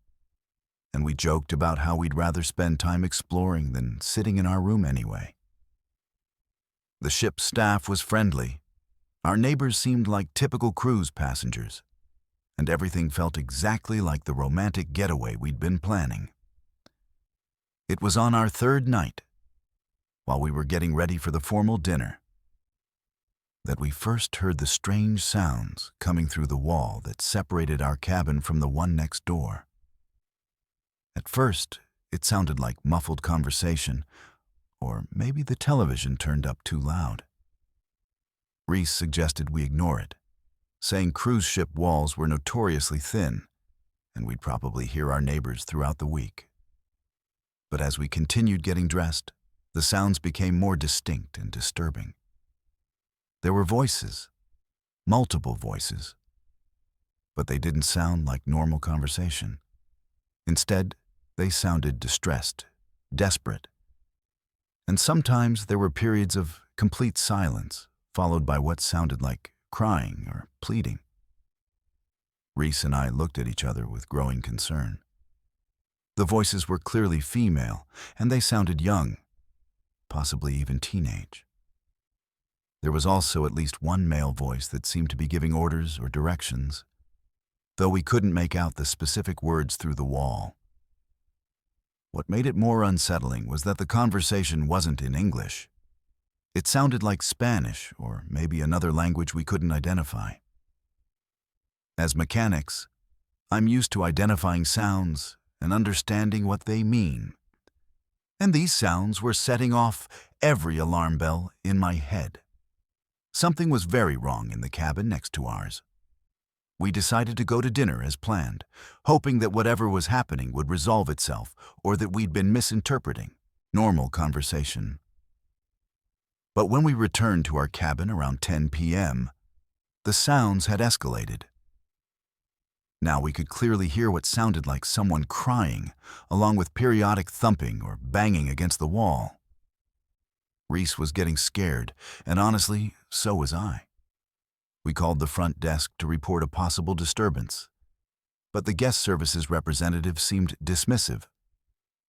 and we joked about how we'd rather spend time exploring than sitting in our room anyway. The ship's staff was friendly. Our neighbors seemed like typical cruise passengers, and everything felt exactly like the romantic getaway we'd been planning. It was on our third night, while we were getting ready for the formal dinner, that we first heard the strange sounds coming through the wall that separated our cabin from the one next door. At first, it sounded like muffled conversation, or maybe the television turned up too loud. Reese suggested we ignore it, saying cruise ship walls were notoriously thin, and we'd probably hear our neighbors throughout the week. But as we continued getting dressed, the sounds became more distinct and disturbing. There were voices, multiple voices, but they didn't sound like normal conversation. Instead, they sounded distressed, desperate, and sometimes there were periods of complete silence, followed by what sounded like crying or pleading. Reese and I looked at each other with growing concern. The voices were clearly female, and they sounded young, possibly even teenage. There was also at least one male voice that seemed to be giving orders or directions, though we couldn't make out the specific words through the wall. What made it more unsettling was that the conversation wasn't in English. It sounded like Spanish or maybe another language we couldn't identify. As mechanics, I'm used to identifying sounds and understanding what they mean. And these sounds were setting off every alarm bell in my head. Something was very wrong in the cabin next to ours. We decided to go to dinner as planned, hoping that whatever was happening would resolve itself or that we'd been misinterpreting normal conversation. But when we returned to our cabin around 10 p.m., the sounds had escalated. Now we could clearly hear what sounded like someone crying, along with periodic thumping or banging against the wall. Reese was getting scared, and honestly, so was I. We called the front desk to report a possible disturbance, but the guest services representative seemed dismissive,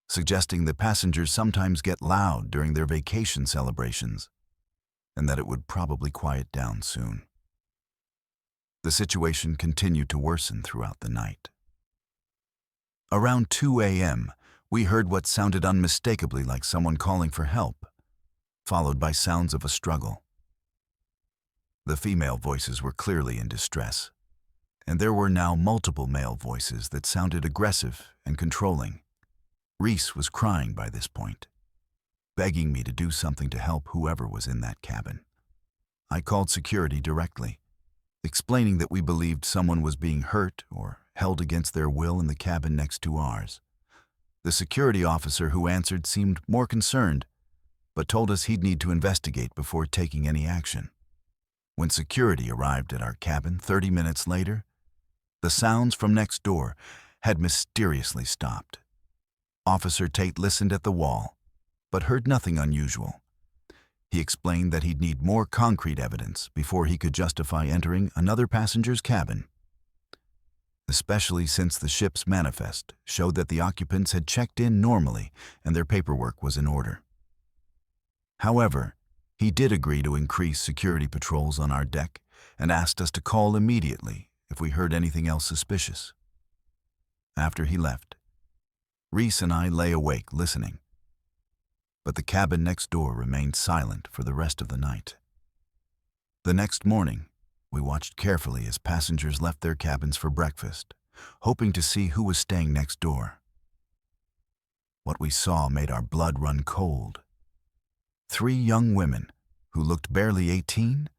suggesting that passengers sometimes get loud during their vacation celebrations, and that it would probably quiet down soon. The situation continued to worsen throughout the night. Around 2 a.m., we heard what sounded unmistakably like someone calling for help, followed by sounds of a struggle. The female voices were clearly in distress, and there were now multiple male voices that sounded aggressive and controlling. Reese was crying by this point, begging me to do something to help whoever was in that cabin. I called security directly, explaining that we believed someone was being hurt or held against their will in the cabin next to ours. The security officer who answered seemed more concerned, but told us he'd need to investigate before taking any action. When security arrived at our cabin 30 minutes later, the sounds from next door had mysteriously stopped. Officer Tate listened at the wall, but heard nothing unusual. He explained that he'd need more concrete evidence before he could justify entering another passenger's cabin, especially since the ship's manifest showed that the occupants had checked in normally and their paperwork was in order. However, he did agree to increase security patrols on our deck and asked us to call immediately if we heard anything else suspicious. After he left, Reese and I lay awake listening, but the cabin next door remained silent for the rest of the night. The next morning, we watched carefully as passengers left their cabins for breakfast, hoping to see who was staying next door. What we saw made our blood run cold. 3 young women, who looked barely 18,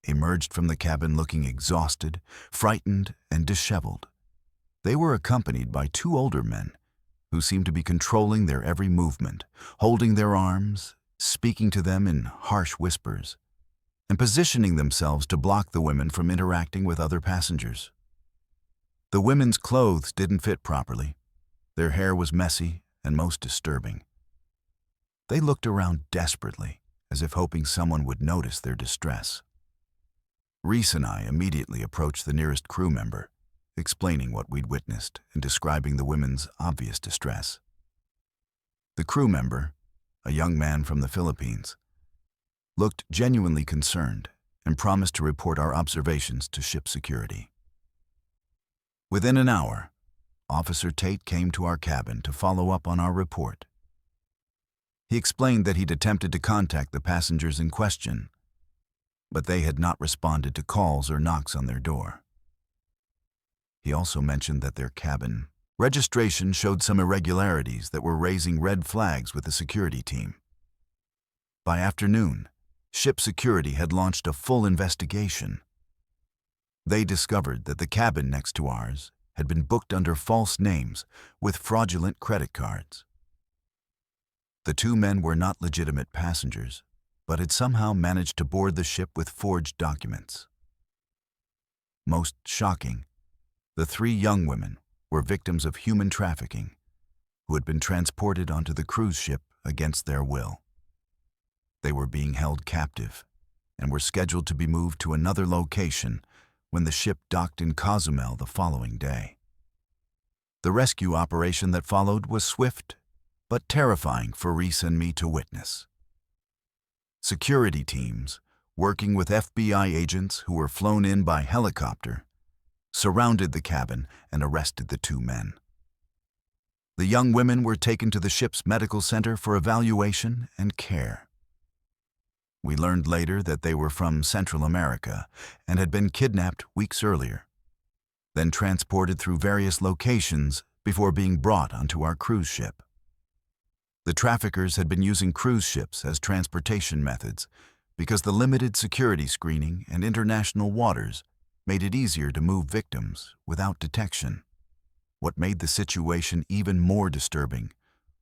emerged from the cabin looking exhausted, frightened, and disheveled. They were accompanied by 2 older men, who seemed to be controlling their every movement, holding their arms, speaking to them in harsh whispers, and positioning themselves to block the women from interacting with other passengers. The women's clothes didn't fit properly. Their hair was messy and most disturbing. They looked around desperately, as if hoping someone would notice their distress. Reese and I immediately approached the nearest crew member, explaining what we'd witnessed and describing the women's obvious distress. The crew member, a young man from the Philippines, looked genuinely concerned and promised to report our observations to ship security. Within an hour, Officer Tate came to our cabin to follow up on our report. He explained that he'd attempted to contact the passengers in question, but they had not responded to calls or knocks on their door. He also mentioned that their cabin registration showed some irregularities that were raising red flags with the security team. By afternoon, ship security had launched a full investigation. They discovered that the cabin next to ours had been booked under false names with fraudulent credit cards. The 2 men were not legitimate passengers, but had somehow managed to board the ship with forged documents. Most shocking, the 3 young women were victims of human trafficking who had been transported onto the cruise ship against their will. They were being held captive and were scheduled to be moved to another location when the ship docked in Cozumel the following day. The rescue operation that followed was swift but terrifying for Reese and me to witness. Security teams, working with FBI agents who were flown in by helicopter, surrounded the cabin and arrested the 2 men. The young women were taken to the ship's medical center for evaluation and care. We learned later that they were from Central America and had been kidnapped weeks earlier, then transported through various locations before being brought onto our cruise ship. The traffickers had been using cruise ships as transportation methods because the limited security screening and international waters made it easier to move victims without detection. What made the situation even more disturbing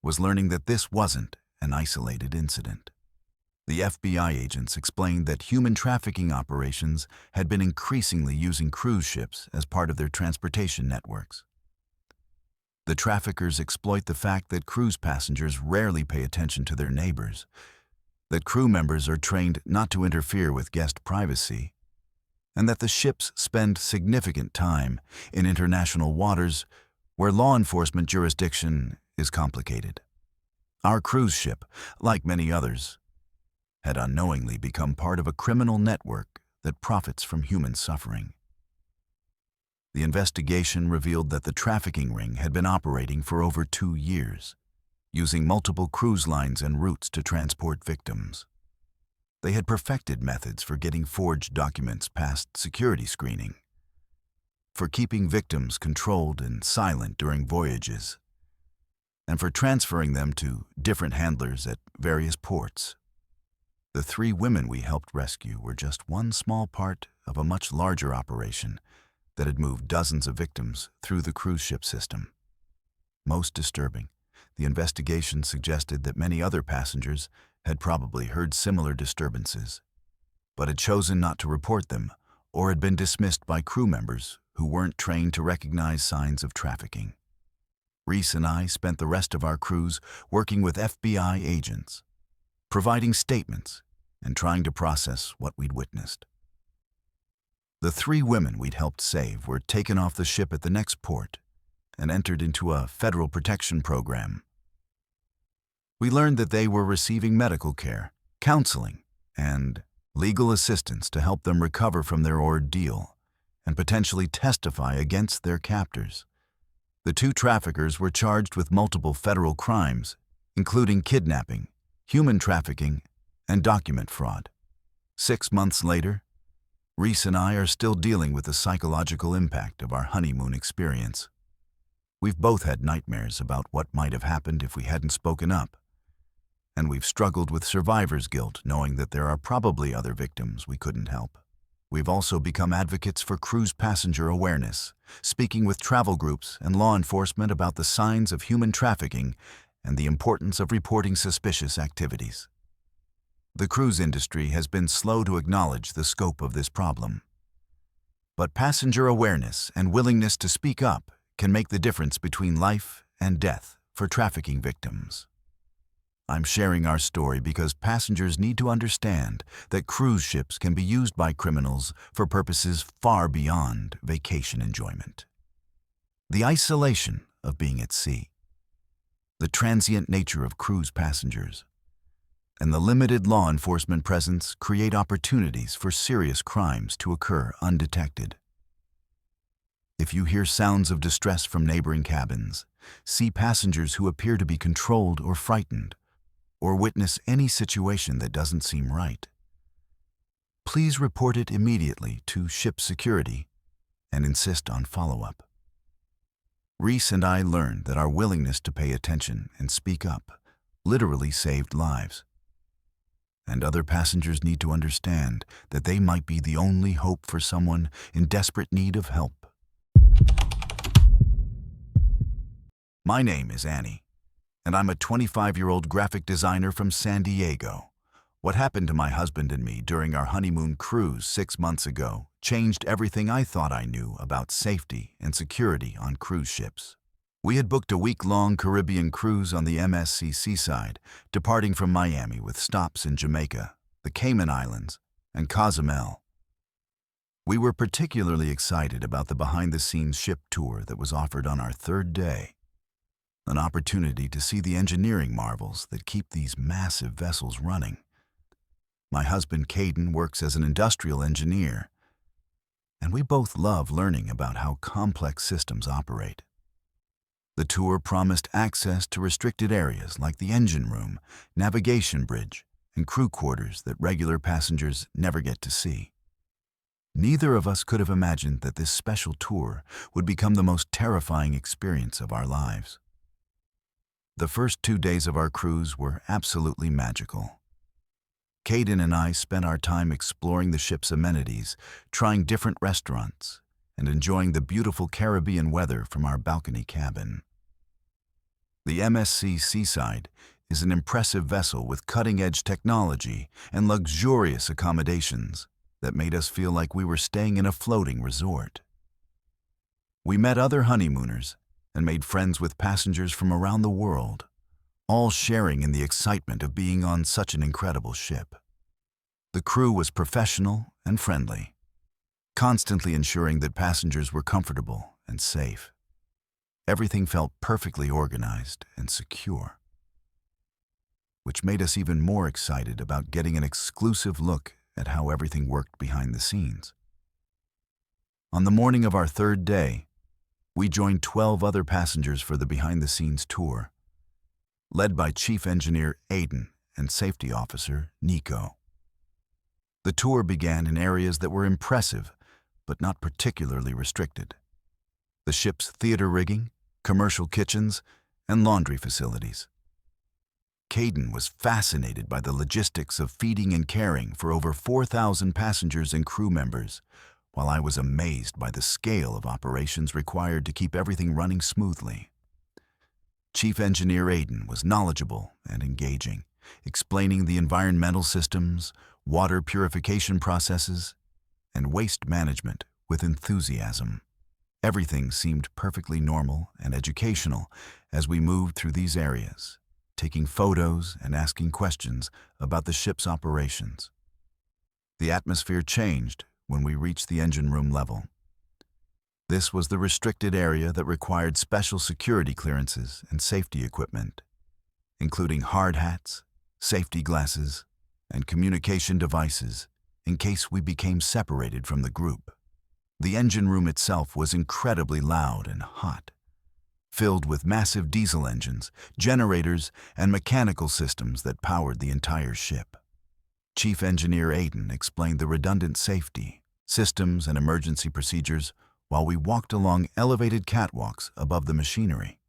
was learning that this wasn't an isolated incident. The FBI agents explained that human trafficking operations had been increasingly using cruise ships as part of their transportation networks. The traffickers exploit the fact that cruise passengers rarely pay attention to their neighbors, that crew members are trained not to interfere with guest privacy, and that the ships spend significant time in international waters where law enforcement jurisdiction is complicated. Our cruise ship, like many others, had unknowingly become part of a criminal network that profits from human suffering. The investigation revealed that the trafficking ring had been operating for over 2 years, using multiple cruise lines and routes to transport victims. They had perfected methods for getting forged documents past security screening, for keeping victims controlled and silent during voyages, and for transferring them to different handlers at various ports. The 3 women we helped rescue were just one small part of a much larger operation that had moved dozens of victims through the cruise ship system. Most disturbing, the investigation suggested that many other passengers had probably heard similar disturbances, but had chosen not to report them or had been dismissed by crew members who weren't trained to recognize signs of trafficking. Reese and I spent the rest of our cruise working with FBI agents, providing statements and trying to process what we'd witnessed. The 3 women we'd helped save were taken off the ship at the next port and entered into a federal protection program. We learned that they were receiving medical care, counseling, and legal assistance to help them recover from their ordeal and potentially testify against their captors. The two traffickers were charged with multiple federal crimes, including kidnapping, human trafficking, and document fraud. 6 months later, Reese and I are still dealing with the psychological impact of our honeymoon experience. We've both had nightmares about what might have happened if we hadn't spoken up, and we've struggled with survivor's guilt knowing that there are probably other victims we couldn't help. We've also become advocates for cruise passenger awareness, speaking with travel groups and law enforcement about the signs of human trafficking and the importance of reporting suspicious activities. The cruise industry has been slow to acknowledge the scope of this problem. But passenger awareness and willingness to speak up can make the difference between life and death for trafficking victims. I'm sharing our story because passengers need to understand that cruise ships can be used by criminals for purposes far beyond vacation enjoyment. The isolation of being at sea, the transient nature of cruise passengers, and the limited law enforcement presence create opportunities for serious crimes to occur undetected. If you hear sounds of distress from neighboring cabins, see passengers who appear to be controlled or frightened, or witness any situation that doesn't seem right, please report it immediately to ship security and insist on follow-up. Reese and I learned that our willingness to pay attention and speak up literally saved lives. And other passengers need to understand that they might be the only hope for someone in desperate need of help. My name is Annie, and I'm a 25-year-old graphic designer from San Diego. What happened to my husband and me during our honeymoon cruise 6 months ago changed everything I thought I knew about safety and security on cruise ships. We had booked a week-long Caribbean cruise on the MSC Seaside, departing from Miami with stops in Jamaica, the Cayman Islands, and Cozumel. We were particularly excited about the behind-the-scenes ship tour that was offered on our third day, an opportunity to see the engineering marvels that keep these massive vessels running. My husband, Caden, works as an industrial engineer, and we both love learning about how complex systems operate. The tour promised access to restricted areas like the engine room, navigation bridge, and crew quarters that regular passengers never get to see. Neither of us could have imagined that this special tour would become the most terrifying experience of our lives. The first 2 days of our cruise were absolutely magical. Caden and I spent our time exploring the ship's amenities, trying different restaurants, and enjoying the beautiful Caribbean weather from our balcony cabin. The MSC Seaside is an impressive vessel with cutting-edge technology and luxurious accommodations that made us feel like we were staying in a floating resort. We met other honeymooners and made friends with passengers from around the world, all sharing in the excitement of being on such an incredible ship. The crew was professional and friendly, constantly ensuring that passengers were comfortable and safe. Everything felt perfectly organized and secure, which made us even more excited about getting an exclusive look at how everything worked behind the scenes. On the morning of our third day, we joined 12 other passengers for the behind-the-scenes tour, led by Chief Engineer Aiden and Safety Officer Nico. The tour began in areas that were impressive, but not particularly restricted: the ship's theater rigging, commercial kitchens, and laundry facilities. Caden was fascinated by the logistics of feeding and caring for over 4,000 passengers and crew members, while I was amazed by the scale of operations required to keep everything running smoothly. Chief Engineer Aiden was knowledgeable and engaging, explaining the environmental systems, water purification processes, and waste management with enthusiasm. Everything seemed perfectly normal and educational as we moved through these areas, taking photos and asking questions about the ship's operations. The atmosphere changed when we reached the engine room level. This was the restricted area that required special security clearances and safety equipment, including hard hats, safety glasses, and communication devices in case we became separated from the group. The engine room itself was incredibly loud and hot, filled with massive diesel engines, generators, and mechanical systems that powered the entire ship. Chief Engineer Aiden explained the redundant safety, systems, and emergency procedures while we walked along elevated catwalks above the machinery.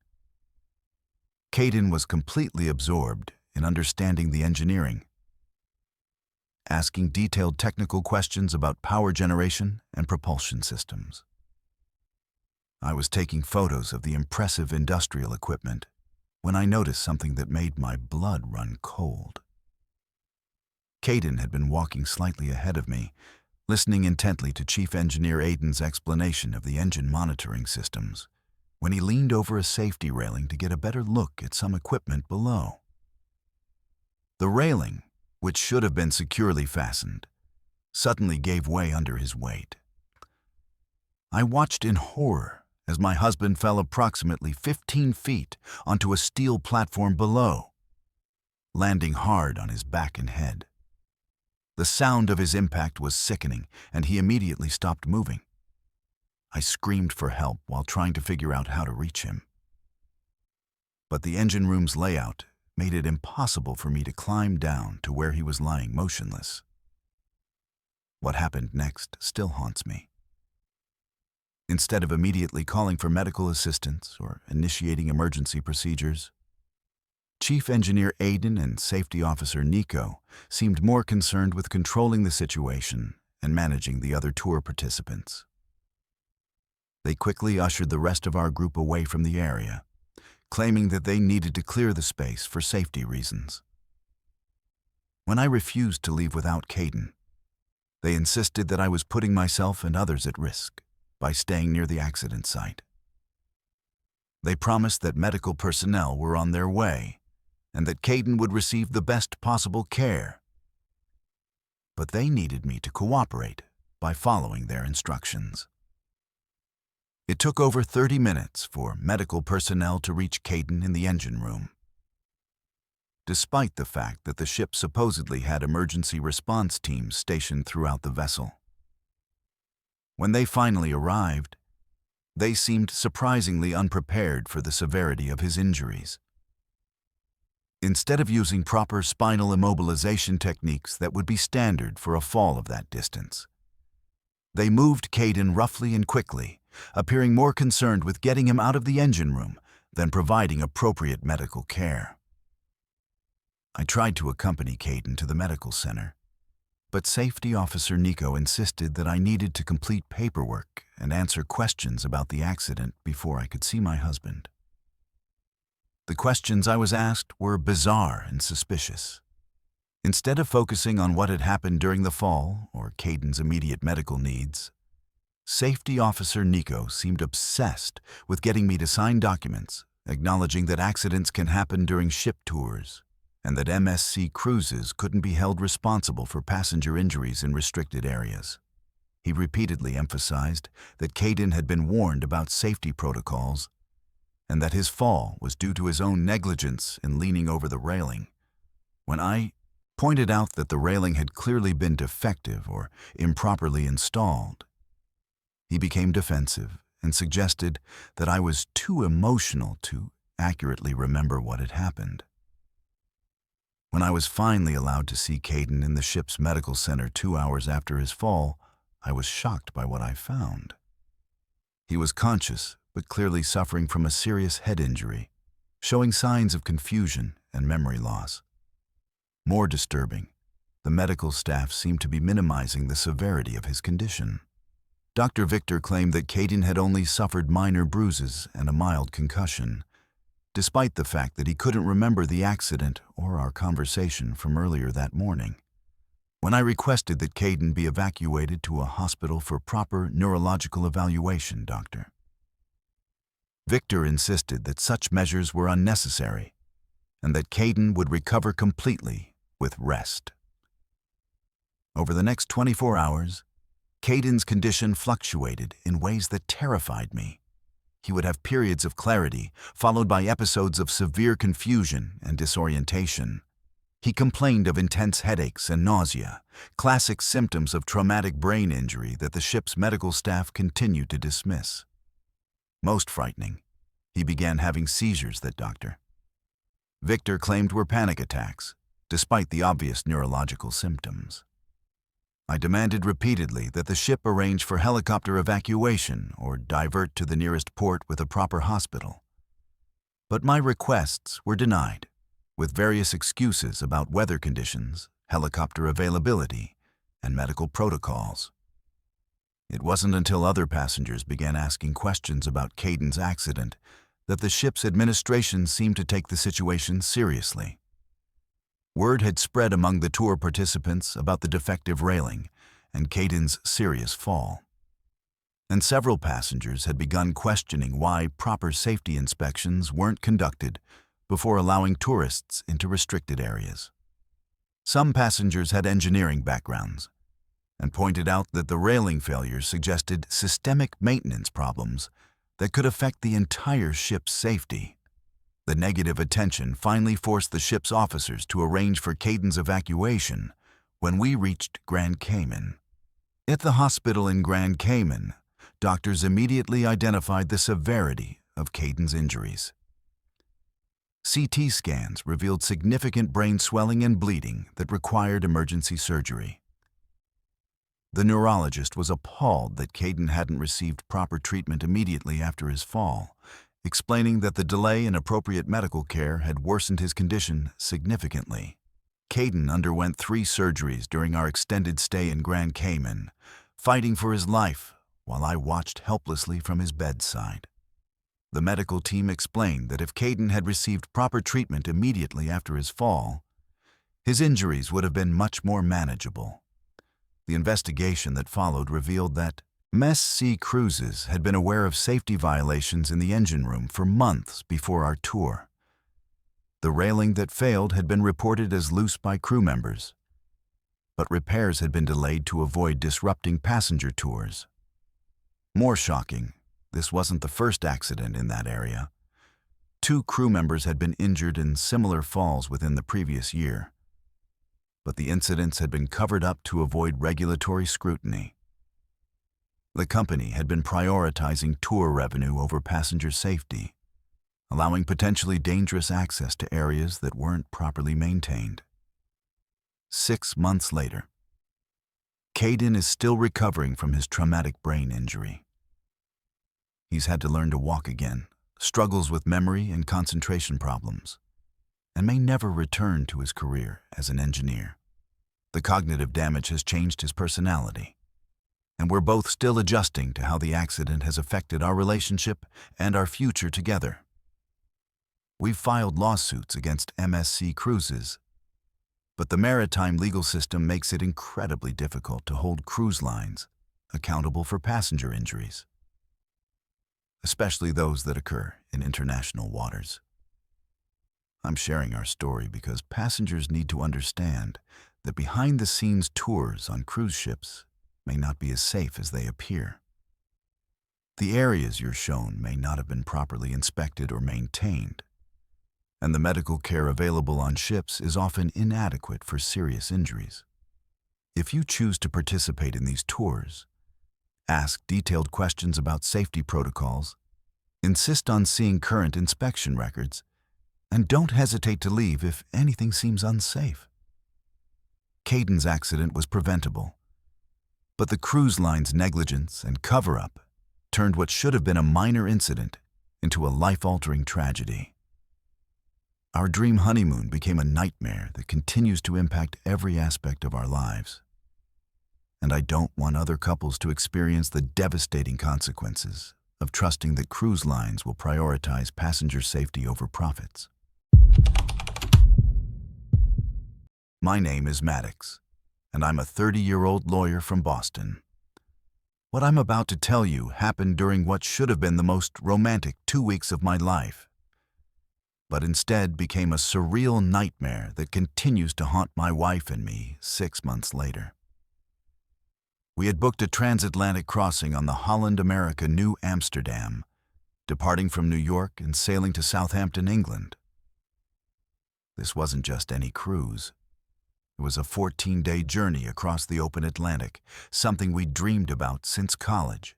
Caden was completely absorbed in understanding the engineering, asking detailed technical questions about power generation and propulsion systems. I was taking photos of the impressive industrial equipment when I noticed something that made my blood run cold. Caden had been walking slightly ahead of me, listening intently to Chief Engineer Aiden's explanation of the engine monitoring systems, when he leaned over a safety railing to get a better look at some equipment below. The railing, which should have been securely fastened, suddenly gave way under his weight. I watched in horror as my husband fell approximately 15 feet onto a steel platform below, landing hard on his back and head. The sound of his impact was sickening, and he immediately stopped moving. I screamed for help while trying to figure out how to reach him. But the engine room's layout made it impossible for me to climb down to where he was lying motionless. What happened next still haunts me. Instead of immediately calling for medical assistance or initiating emergency procedures, Chief Engineer Aiden and Safety Officer Nico seemed more concerned with controlling the situation and managing the other tour participants. They quickly ushered the rest of our group away from the area, claiming that they needed to clear the space for safety reasons. When I refused to leave without Caden, they insisted that I was putting myself and others at risk by staying near the accident site. They promised that medical personnel were on their way and that Caden would receive the best possible care. But they needed me to cooperate by following their instructions. It took over 30 minutes for medical personnel to reach Caden in the engine room. Despite the fact that the ship supposedly had emergency response teams stationed throughout the vessel. When they finally arrived, they seemed surprisingly unprepared for the severity of his injuries. Instead of using proper spinal immobilization techniques that would be standard for a fall of that distance, they moved Caden roughly and quickly, appearing more concerned with getting him out of the engine room than providing appropriate medical care. I tried to accompany Caden to the medical center, but Safety Officer Nico insisted that I needed to complete paperwork and answer questions about the accident before I could see my husband. The questions I was asked were bizarre and suspicious. Instead of focusing on what had happened during the fall or Caden's immediate medical needs, Safety Officer Nico seemed obsessed with getting me to sign documents acknowledging that accidents can happen during ship tours and that MSC cruises couldn't be held responsible for passenger injuries in restricted areas. He repeatedly emphasized that Caden had been warned about safety protocols and that his fall was due to his own negligence in leaning over the railing. When I pointed out that the railing had clearly been defective or improperly installed, he became defensive and suggested that I was too emotional to accurately remember what had happened. When I was finally allowed to see Caden in the ship's medical center 2 hours after his fall, I was shocked by what I found. He was conscious, but clearly suffering from a serious head injury, showing signs of confusion and memory loss. More disturbing, the medical staff seemed to be minimizing the severity of his condition. Dr. Victor claimed that Caden had only suffered minor bruises and a mild concussion, despite the fact that he couldn't remember the accident or our conversation from earlier that morning. When I requested that Caden be evacuated to a hospital for proper neurological evaluation, Doctor Victor insisted that such measures were unnecessary and that Caden would recover completely with rest. Over the next 24 hours, Caden's condition fluctuated in ways that terrified me. He would have periods of clarity, followed by episodes of severe confusion and disorientation. He complained of intense headaches and nausea, classic symptoms of traumatic brain injury that the ship's medical staff continued to dismiss. Most frightening, he began having seizures that Dr. Victor claimed were panic attacks, despite the obvious neurological symptoms. I demanded repeatedly that the ship arrange for helicopter evacuation or divert to the nearest port with a proper hospital. But my requests were denied, with various excuses about weather conditions, helicopter availability, and medical protocols. It wasn't until other passengers began asking questions about Caden's accident that the ship's administration seemed to take the situation seriously. Word had spread among the tour participants about the defective railing and Caden's serious fall. And several passengers had begun questioning why proper safety inspections weren't conducted before allowing tourists into restricted areas. Some passengers had engineering backgrounds and pointed out that the railing failures suggested systemic maintenance problems that could affect the entire ship's safety. The negative attention finally forced the ship's officers to arrange for Caden's evacuation when we reached Grand Cayman. At the hospital in Grand Cayman, doctors immediately identified the severity of Caden's injuries. CT scans revealed significant brain swelling and bleeding that required emergency surgery. The neurologist was appalled that Caden hadn't received proper treatment immediately after his fall, explaining that the delay in appropriate medical care had worsened his condition significantly. Caden underwent 3 surgeries during our extended stay in Grand Cayman, fighting for his life while I watched helplessly from his bedside. The medical team explained that if Caden had received proper treatment immediately after his fall, his injuries would have been much more manageable. The investigation that followed revealed that MSC Cruises had been aware of safety violations in the engine room for months before our tour. The railing that failed had been reported as loose by crew members, but repairs had been delayed to avoid disrupting passenger tours. More shocking, this wasn't the first accident in that area. 2 crew members had been injured in similar falls within the previous year, but the incidents had been covered up to avoid regulatory scrutiny. The company had been prioritizing tour revenue over passenger safety, allowing potentially dangerous access to areas that weren't properly maintained. 6 months later, Caden is still recovering from his traumatic brain injury. He's had to learn to walk again, struggles with memory and concentration problems, and may never return to his career as an engineer. The cognitive damage has changed his personality, and we're both still adjusting to how the accident has affected our relationship and our future together. We've filed lawsuits against MSC Cruises, but the maritime legal system makes it incredibly difficult to hold cruise lines accountable for passenger injuries, especially those that occur in international waters. I'm sharing our story because passengers need to understand that behind-the-scenes tours on cruise ships may not be as safe as they appear. The areas you're shown may not have been properly inspected or maintained, and the medical care available on ships is often inadequate for serious injuries. If you choose to participate in these tours, ask detailed questions about safety protocols, insist on seeing current inspection records, and don't hesitate to leave if anything seems unsafe. Caden's accident was preventable, but the cruise line's negligence and cover-up turned what should have been a minor incident into a life-altering tragedy. Our dream honeymoon became a nightmare that continues to impact every aspect of our lives. And I don't want other couples to experience the devastating consequences of trusting that cruise lines will prioritize passenger safety over profits. My name is Maddox, and I'm a 30-year-old lawyer from Boston. What I'm about to tell you happened during what should have been the most romantic 2 weeks of my life, but instead became a surreal nightmare that continues to haunt my wife and me 6 months later. We had booked a transatlantic crossing on the Holland-America New Amsterdam, departing from New York and sailing to Southampton, England. This wasn't just any cruise. It was a 14-day journey across the open Atlantic, something we'd dreamed about since college.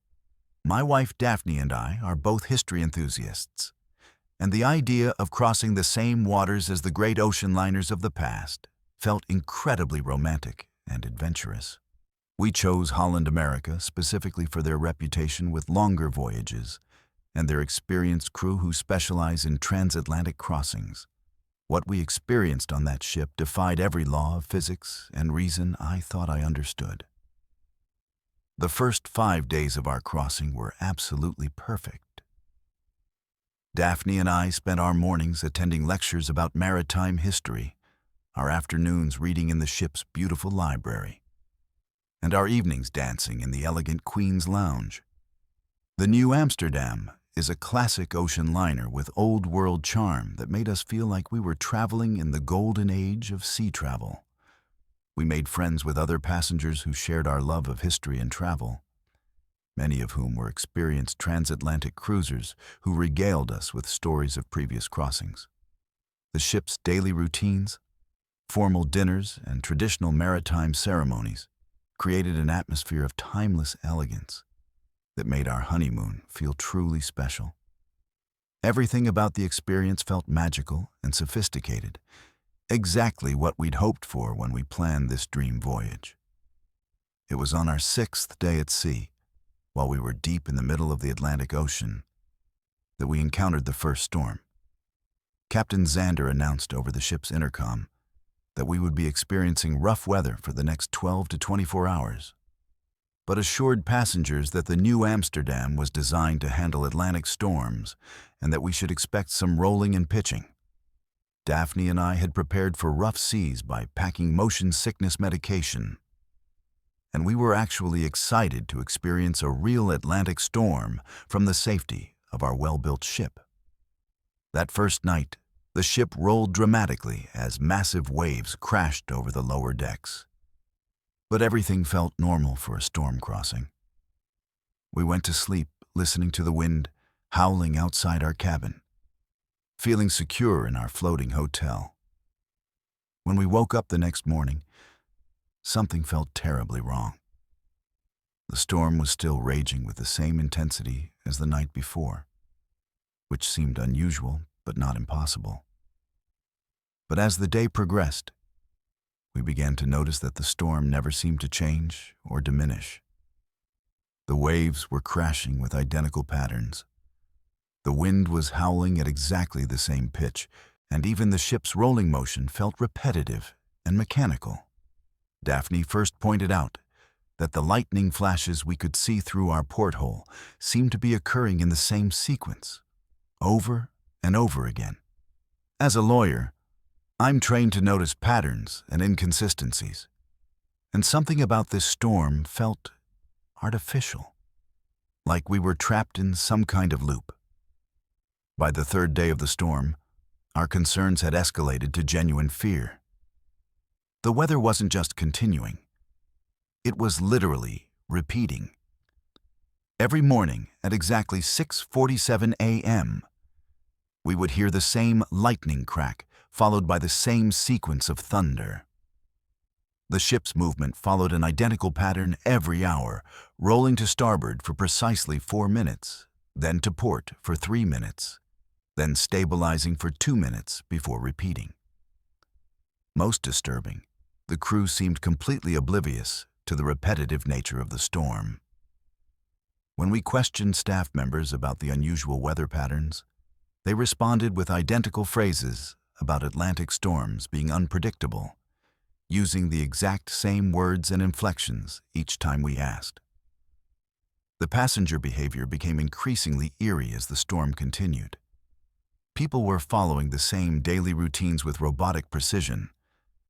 My wife Daphne and I are both history enthusiasts, and the idea of crossing the same waters as the great ocean liners of the past felt incredibly romantic and adventurous. We chose Holland America specifically for their reputation with longer voyages and their experienced crew who specialize in transatlantic crossings. What we experienced on that ship defied every law of physics and reason I thought I understood. The first 5 days of our crossing were absolutely perfect. Daphne and I spent our mornings attending lectures about maritime history, our afternoons reading in the ship's beautiful library, and our evenings dancing in the elegant Queen's Lounge. The New Amsterdam is a classic ocean liner with old-world charm that made us feel like we were traveling in the golden age of sea travel. We made friends with other passengers who shared our love of history and travel, many of whom were experienced transatlantic cruisers who regaled us with stories of previous crossings. The ship's daily routines, formal dinners, and traditional maritime ceremonies created an atmosphere of timeless elegance that made our honeymoon feel truly special. Everything about the experience felt magical and sophisticated, exactly what we'd hoped for when we planned this dream voyage. It was on our 6th day at sea, while we were deep in the middle of the Atlantic Ocean, that we encountered the first storm. Captain Xander announced over the ship's intercom that we would be experiencing rough weather for the next 12 to 24 hours, but assured passengers that the New Amsterdam was designed to handle Atlantic storms and that we should expect some rolling and pitching. Daphne and I had prepared for rough seas by packing motion sickness medication, and we were actually excited to experience a real Atlantic storm from the safety of our well-built ship. That first night, the ship rolled dramatically as massive waves crashed over the lower decks. But everything felt normal for a storm crossing. We went to sleep listening to the wind howling outside our cabin, feeling secure in our floating hotel. When we woke up the next morning, something felt terribly wrong. The storm was still raging with the same intensity as the night before, which seemed unusual but not impossible. But as the day progressed, we began to notice that the storm never seemed to change or diminish. The waves were crashing with identical patterns. The wind was howling at exactly the same pitch, and even the ship's rolling motion felt repetitive and mechanical. Daphne first pointed out that the lightning flashes we could see through our porthole seemed to be occurring in the same sequence, over and over again. As a lawyer, I'm trained to notice patterns and inconsistencies, and something about this storm felt artificial, like we were trapped in some kind of loop. By the 3rd day of the storm, our concerns had escalated to genuine fear. The weather wasn't just continuing, it was literally repeating. Every morning at exactly 6:47 a.m., we would hear the same lightning crack, followed by the same sequence of thunder. The ship's movement followed an identical pattern every hour, rolling to starboard for precisely 4 minutes, then to port for 3 minutes, then stabilizing for 2 minutes before repeating. Most disturbing, the crew seemed completely oblivious to the repetitive nature of the storm. When we questioned staff members about the unusual weather patterns, they responded with identical phrases about Atlantic storms being unpredictable, using the exact same words and inflections each time we asked. The passenger behavior became increasingly eerie as the storm continued. People were following the same daily routines with robotic precision,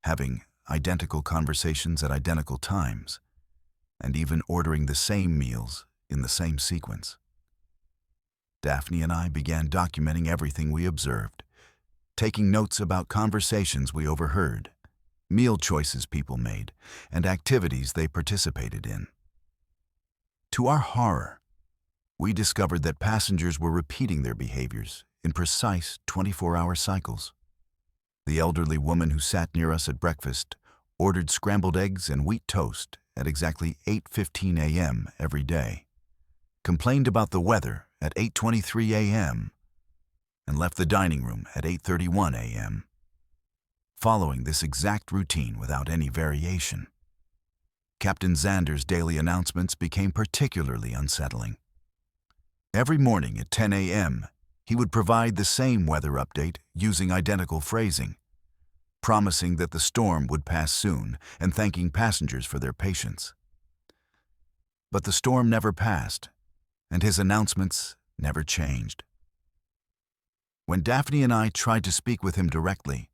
having identical conversations at identical times, and even ordering the same meals in the same sequence. Daphne and I began documenting everything we observed, taking notes about conversations we overheard, meal choices people made, and activities they participated in. To our horror, we discovered that passengers were repeating their behaviors in precise 24-hour cycles. The elderly woman who sat near us at breakfast ordered scrambled eggs and wheat toast at exactly 8:15 a.m. every day, complained about the weather at 8:23 a.m., and left the dining room at 8:31 a.m., following this exact routine without any variation. Captain Xander's daily announcements became particularly unsettling. Every morning at 10 a.m., he would provide the same weather update using identical phrasing, promising that the storm would pass soon and thanking passengers for their patience. But the storm never passed, and his announcements never changed. When Daphne and I tried to speak with him directly,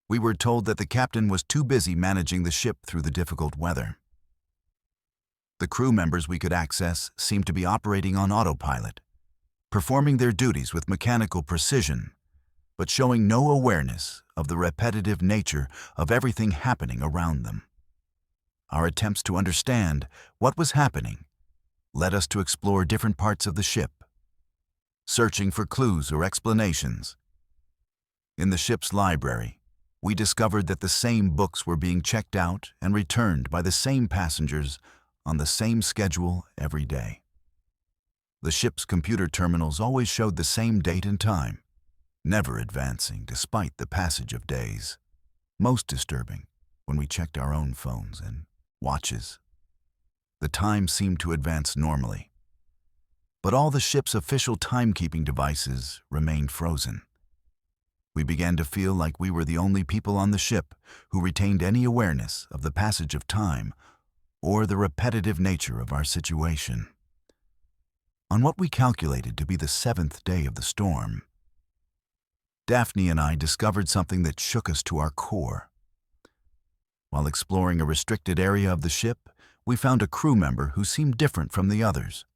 we were told that the captain was too busy managing the ship through the difficult weather. The crew members we could access seemed to be operating on autopilot, performing their duties with mechanical precision, but showing no awareness of the repetitive nature of everything happening around them. Our attempts to understand what was happening led us to explore different parts of the ship, searching for clues or explanations. In the ship's library, we discovered that the same books were being checked out and returned by the same passengers on the same schedule every day. The ship's computer terminals always showed the same date and time, never advancing despite the passage of days. Most disturbing, when we checked our own phones and watches, the time seemed to advance normally, but all the ship's official timekeeping devices remained frozen. We began to feel like we were the only people on the ship who retained any awareness of the passage of time or the repetitive nature of our situation. On what we calculated to be the 7th day of the storm, Daphne and I discovered something that shook us to our core. While exploring a restricted area of the ship, we found a crew member who seemed different from the others.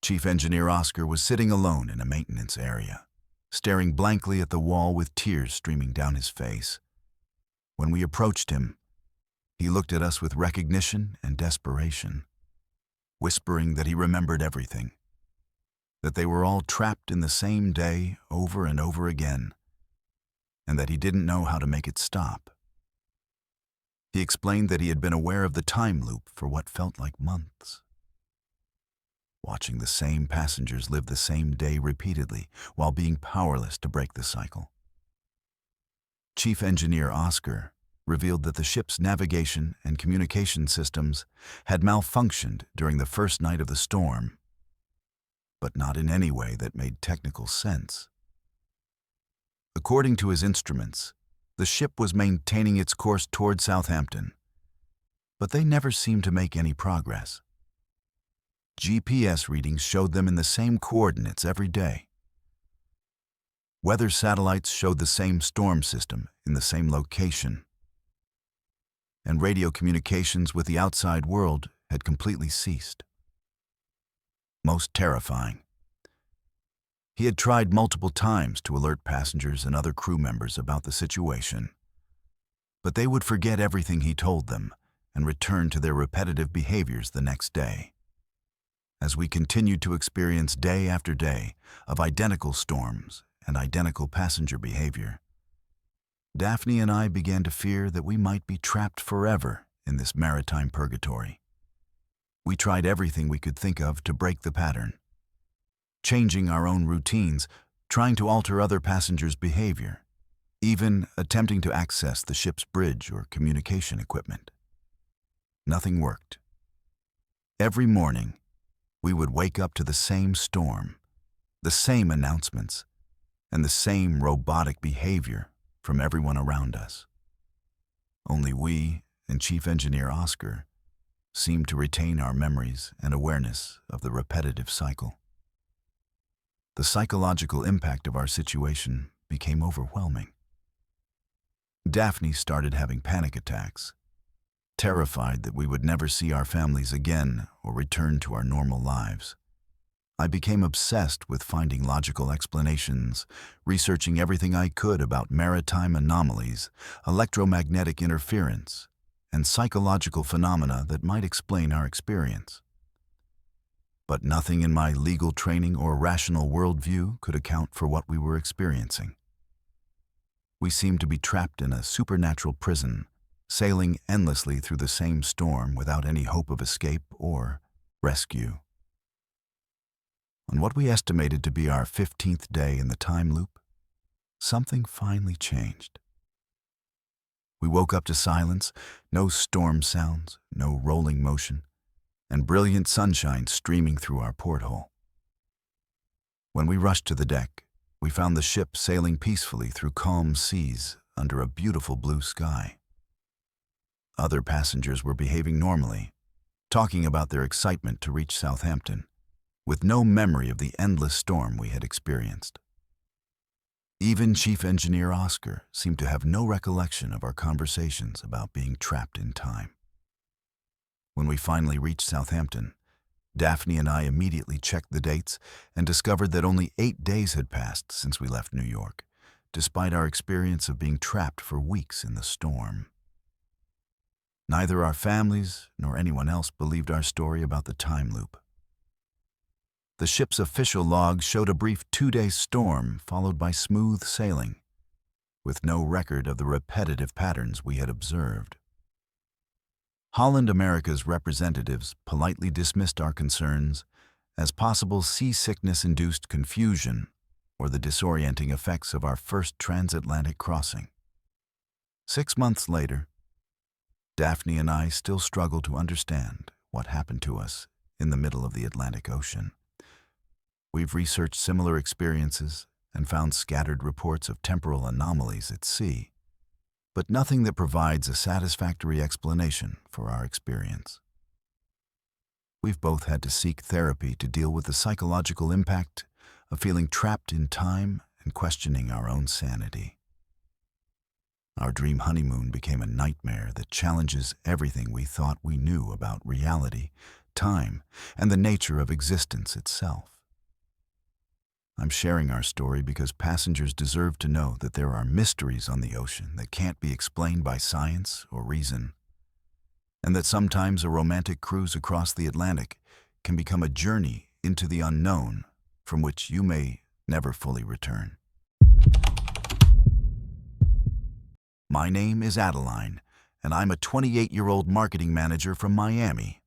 Chief Engineer Oscar was sitting alone in a maintenance area, staring blankly at the wall with tears streaming down his face. When we approached him, he looked at us with recognition and desperation, whispering that he remembered everything, that they were all trapped in the same day over and over again, and that he didn't know how to make it stop. He explained that he had been aware of the time loop for what felt like months, watching the same passengers live the same day repeatedly while being powerless to break the cycle. Chief Engineer Oscar revealed that the ship's navigation and communication systems had malfunctioned during the first night of the storm, but not in any way that made technical sense. According to his instruments, the ship was maintaining its course toward Southampton, but they never seemed to make any progress. GPS readings showed them in the same coordinates every day. Weather satellites showed the same storm system in the same location, and radio communications with the outside world had completely ceased. Most terrifying, he had tried multiple times to alert passengers and other crew members about the situation, but they would forget everything he told them and return to their repetitive behaviors the next day. As we continued to experience day after day of identical storms and identical passenger behavior, Daphne and I began to fear that we might be trapped forever in this maritime purgatory. We tried everything we could think of to break the pattern, changing our own routines, trying to alter other passengers' behavior, even attempting to access the ship's bridge or communication equipment. Nothing worked. Every morning, we would wake up to the same storm, the same announcements, and the same robotic behavior from everyone around us. Only we and Chief Engineer Oscar seemed to retain our memories and awareness of the repetitive cycle. The psychological impact of our situation became overwhelming. Daphne started having panic attacks, terrified that we would never see our families again or return to our normal lives. I became obsessed with finding logical explanations, researching everything I could about maritime anomalies, electromagnetic interference, and psychological phenomena that might explain our experience. But nothing in my legal training or rational worldview could account for what we were experiencing. We seemed to be trapped in a supernatural prison, sailing endlessly through the same storm without any hope of escape or rescue. On what we estimated to be our 15th day in the time loop, something finally changed. We woke up to silence, no storm sounds, no rolling motion, and brilliant sunshine streaming through our porthole. When we rushed to the deck, we found the ship sailing peacefully through calm seas under a beautiful blue sky. Other passengers were behaving normally, talking about their excitement to reach Southampton, with no memory of the endless storm we had experienced. Even Chief Engineer Oscar seemed to have no recollection of our conversations about being trapped in time. When we finally reached Southampton, Daphne and I immediately checked the dates and discovered that only 8 days had passed since we left New York, despite our experience of being trapped for weeks in the storm. Neither our families nor anyone else believed our story about the time loop. The ship's official log showed a brief 2-day storm followed by smooth sailing, with no record of the repetitive patterns we had observed. Holland America's representatives politely dismissed our concerns as possible seasickness-induced confusion or the disorienting effects of our first transatlantic crossing. 6 months later, Daphne and I still struggle to understand what happened to us in the middle of the Atlantic Ocean. We've researched similar experiences and found scattered reports of temporal anomalies at sea, but nothing that provides a satisfactory explanation for our experience. We've both had to seek therapy to deal with the psychological impact of feeling trapped in time and questioning our own sanity. Our dream honeymoon became a nightmare that challenges everything we thought we knew about reality, time, and the nature of existence itself. I'm sharing our story because passengers deserve to know that there are mysteries on the ocean that can't be explained by science or reason, and that sometimes a romantic cruise across the Atlantic can become a journey into the unknown from which you may never fully return. My name is Adeline, and I'm a 28-year-old marketing manager from Miami.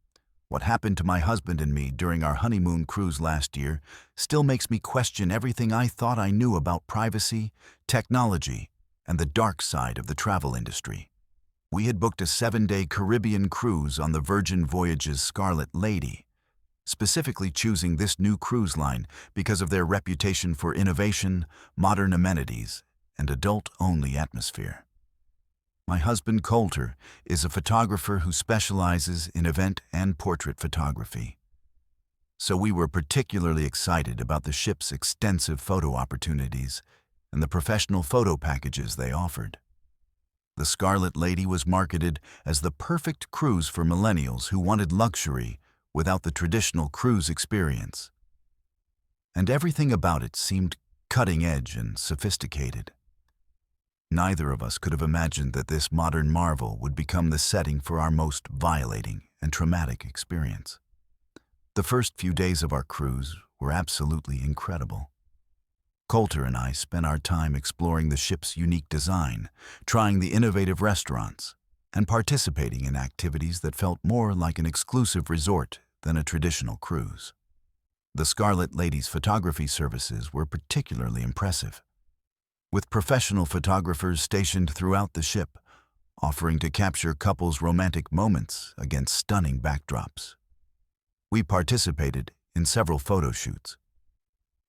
What happened to my husband and me during our honeymoon cruise last year still makes me question everything I thought I knew about privacy, technology, and the dark side of the travel industry. We had booked a 7-day Caribbean cruise on the Virgin Voyages Scarlet Lady, specifically choosing this new cruise line because of their reputation for innovation, modern amenities, and adult-only atmosphere. My husband, Coulter, is a photographer who specializes in event and portrait photography. So we were particularly excited about the ship's extensive photo opportunities and the professional photo packages they offered. The Scarlet Lady was marketed as the perfect cruise for millennials who wanted luxury without the traditional cruise experience. And everything about it seemed cutting-edge and sophisticated. Neither of us could have imagined that this modern marvel would become the setting for our most violating and traumatic experience. The first few days of our cruise were absolutely incredible. Coulter and I spent our time exploring the ship's unique design, trying the innovative restaurants, and participating in activities that felt more like an exclusive resort than a traditional cruise. The Scarlet Lady's photography services were particularly impressive, with professional photographers stationed throughout the ship, offering to capture couples' romantic moments against stunning backdrops. We participated in several photo shoots,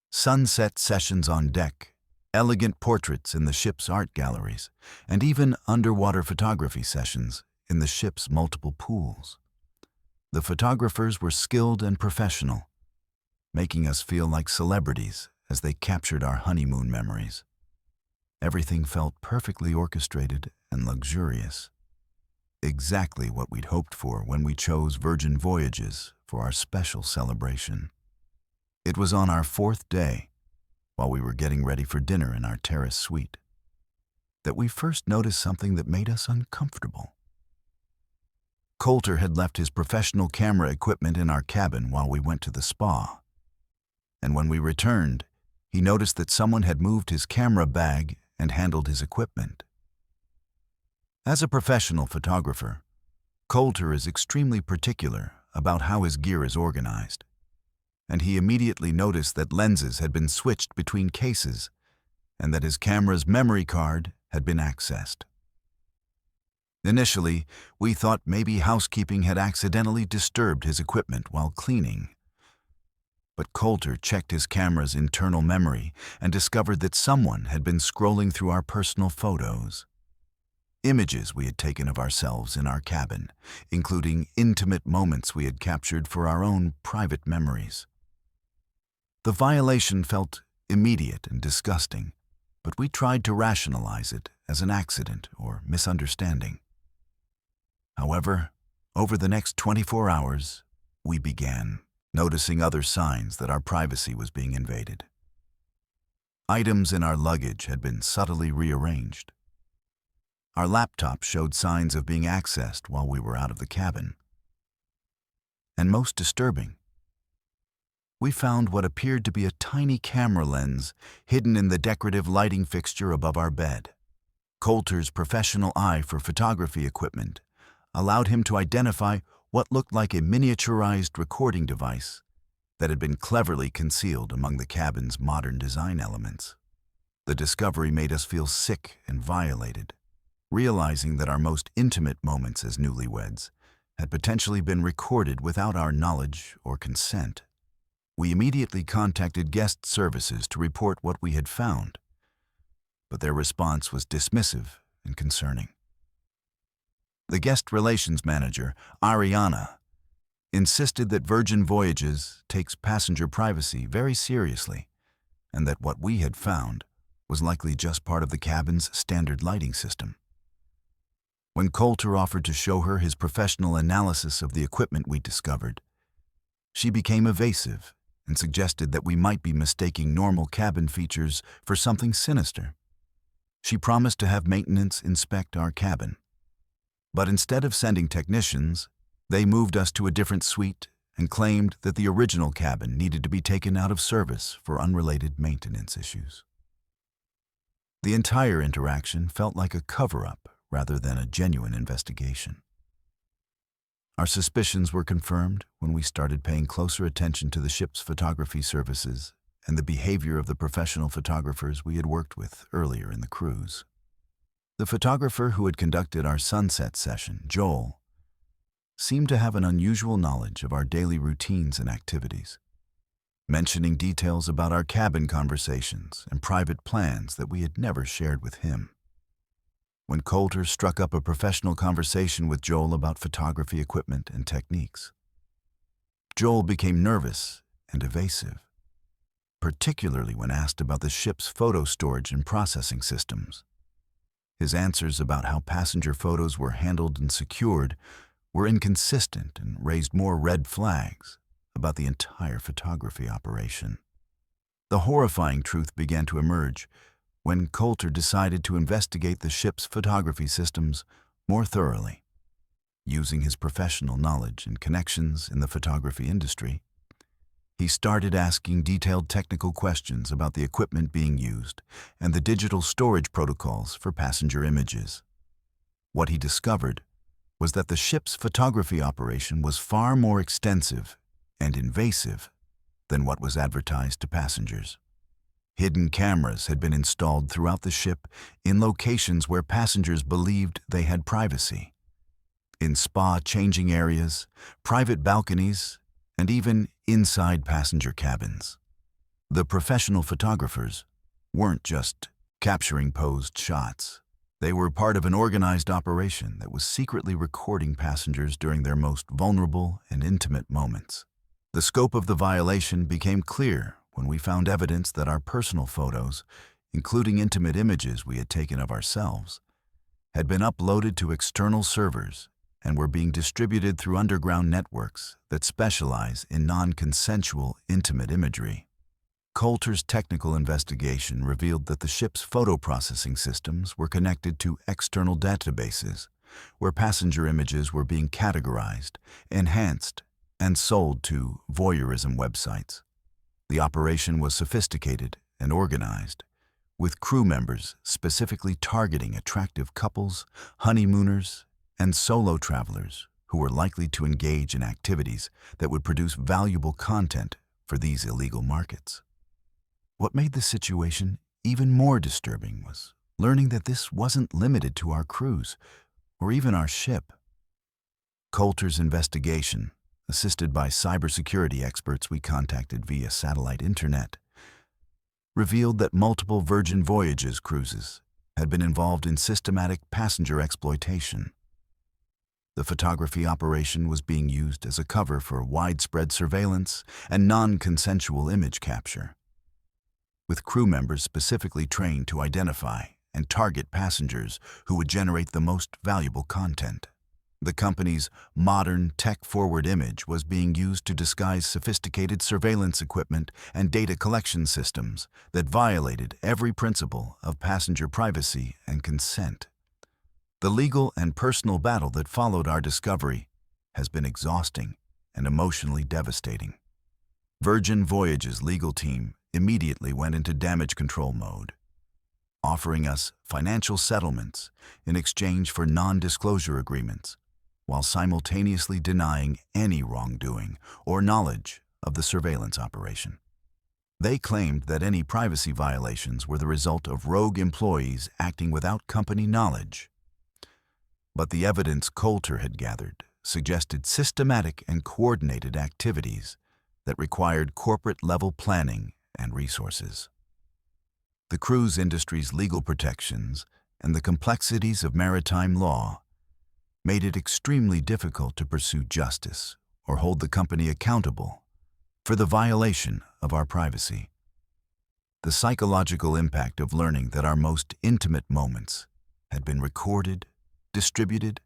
sunset sessions on deck, elegant portraits in the ship's art galleries, and even underwater photography sessions in the ship's multiple pools. The photographers were skilled and professional, making us feel like celebrities as they captured our honeymoon memories. Everything felt perfectly orchestrated and luxurious, exactly what we'd hoped for when we chose Virgin Voyages for our special celebration. It was on our 4th day, while we were getting ready for dinner in our terrace suite, that we first noticed something that made us uncomfortable. Coulter had left his professional camera equipment in our cabin while we went to the spa, and when we returned, he noticed that someone had moved his camera bag and handled his equipment. As a professional photographer, Coulter is extremely particular about how his gear is organized, and he immediately noticed that lenses had been switched between cases and that his camera's memory card had been accessed. Initially, we thought maybe housekeeping had accidentally disturbed his equipment while cleaning. But Coulter checked his camera's internal memory and discovered that someone had been scrolling through our personal photos. Images we had taken of ourselves in our cabin, including intimate moments we had captured for our own private memories. The violation felt immediate and disgusting, but we tried to rationalize it as an accident or misunderstanding. However, over the next 24 hours, we began noticing other signs that our privacy was being invaded. Items in our luggage had been subtly rearranged. Our laptop showed signs of being accessed while we were out of the cabin. And most disturbing, we found what appeared to be a tiny camera lens hidden in the decorative lighting fixture above our bed. Coulter's professional eye for photography equipment allowed him to identify what looked like a miniaturized recording device that had been cleverly concealed among the cabin's modern design elements. The discovery made us feel sick and violated, realizing that our most intimate moments as newlyweds had potentially been recorded without our knowledge or consent. We immediately contacted guest services to report what we had found, but their response was dismissive and concerning. The guest relations manager, Ariana, insisted that Virgin Voyages takes passenger privacy very seriously and that what we had found was likely just part of the cabin's standard lighting system. When Coulter offered to show her his professional analysis of the equipment we discovered, she became evasive and suggested that we might be mistaking normal cabin features for something sinister. She promised to have maintenance inspect our cabin. But instead of sending technicians, they moved us to a different suite and claimed that the original cabin needed to be taken out of service for unrelated maintenance issues. The entire interaction felt like a cover-up rather than a genuine investigation. Our suspicions were confirmed when we started paying closer attention to the ship's photography services and the behavior of the professional photographers we had worked with earlier in the cruise. The photographer who had conducted our sunset session, Joel, seemed to have an unusual knowledge of our daily routines and activities, mentioning details about our cabin conversations and private plans that we had never shared with him. When Coulter struck up a professional conversation with Joel about photography equipment and techniques, Joel became nervous and evasive, particularly when asked about the ship's photo storage and processing systems. His answers about how passenger photos were handled and secured were inconsistent and raised more red flags about the entire photography operation. The horrifying truth began to emerge when Coulter decided to investigate the ship's photography systems more thoroughly. Using his professional knowledge and connections in the photography industry, he started asking detailed technical questions about the equipment being used and the digital storage protocols for passenger images. What he discovered was that the ship's photography operation was far more extensive and invasive than what was advertised to passengers. Hidden cameras had been installed throughout the ship in locations where passengers believed they had privacy. In spa changing areas, private balconies, and even inside passenger cabins. The professional photographers weren't just capturing posed shots. They were part of an organized operation that was secretly recording passengers during their most vulnerable and intimate moments. The scope of the violation became clear when we found evidence that our personal photos, including intimate images we had taken of ourselves, had been uploaded to external servers and were being distributed through underground networks that specialize in non-consensual intimate imagery. Coulter's technical investigation revealed that the ship's photo processing systems were connected to external databases, where passenger images were being categorized, enhanced, and sold to voyeurism websites. The operation was sophisticated and organized, with crew members specifically targeting attractive couples, honeymooners, and solo travelers who were likely to engage in activities that would produce valuable content for these illegal markets. What made the situation even more disturbing was learning that this wasn't limited to our crews or even our ship. Coulter's investigation, assisted by cybersecurity experts we contacted via satellite internet, revealed that multiple Virgin Voyages cruises had been involved in systematic passenger exploitation. The photography operation was being used as a cover for widespread surveillance and non-consensual image capture, with crew members specifically trained to identify and target passengers who would generate the most valuable content. The company's modern, tech-forward image was being used to disguise sophisticated surveillance equipment and data collection systems that violated every principle of passenger privacy and consent. The legal and personal battle that followed our discovery has been exhausting and emotionally devastating. Virgin Voyages' legal team immediately went into damage control mode, offering us financial settlements in exchange for non-disclosure agreements, while simultaneously denying any wrongdoing or knowledge of the surveillance operation. They claimed that any privacy violations were the result of rogue employees acting without company knowledge. But the evidence Coulter had gathered suggested systematic and coordinated activities that required corporate-level planning and resources. The cruise industry's legal protections and the complexities of maritime law made it extremely difficult to pursue justice or hold the company accountable for the violation of our privacy. The psychological impact of learning that our most intimate moments had been recorded, distributed,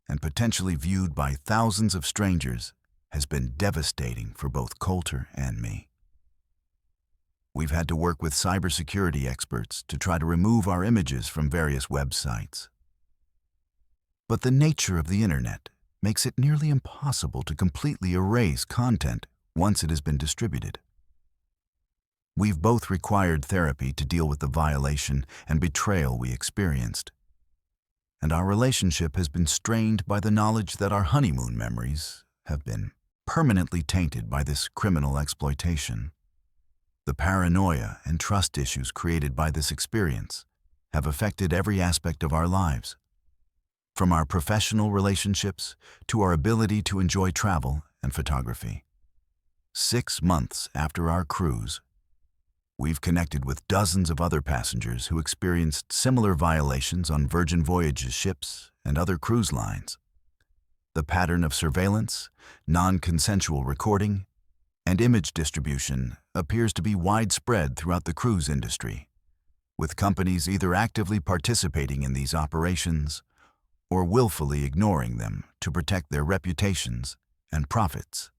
and potentially viewed by thousands of strangers has been devastating for both Coulter and me. We've had to work with cybersecurity experts to try to remove our images from various websites. But the nature of the internet makes it nearly impossible to completely erase content once it has been distributed. We've both required therapy to deal with the violation and betrayal we experienced, and our relationship has been strained by the knowledge that our honeymoon memories have been permanently tainted by this criminal exploitation. The paranoia and trust issues created by this experience have affected every aspect of our lives, from our professional relationships to our ability to enjoy travel and photography. 6 months after our cruise, we've connected with dozens of other passengers who experienced similar violations on Virgin Voyages ships and other cruise lines. The pattern of surveillance, non-consensual recording, and image distribution appears to be widespread throughout the cruise industry, with companies either actively participating in these operations or willfully ignoring them to protect their reputations and profits.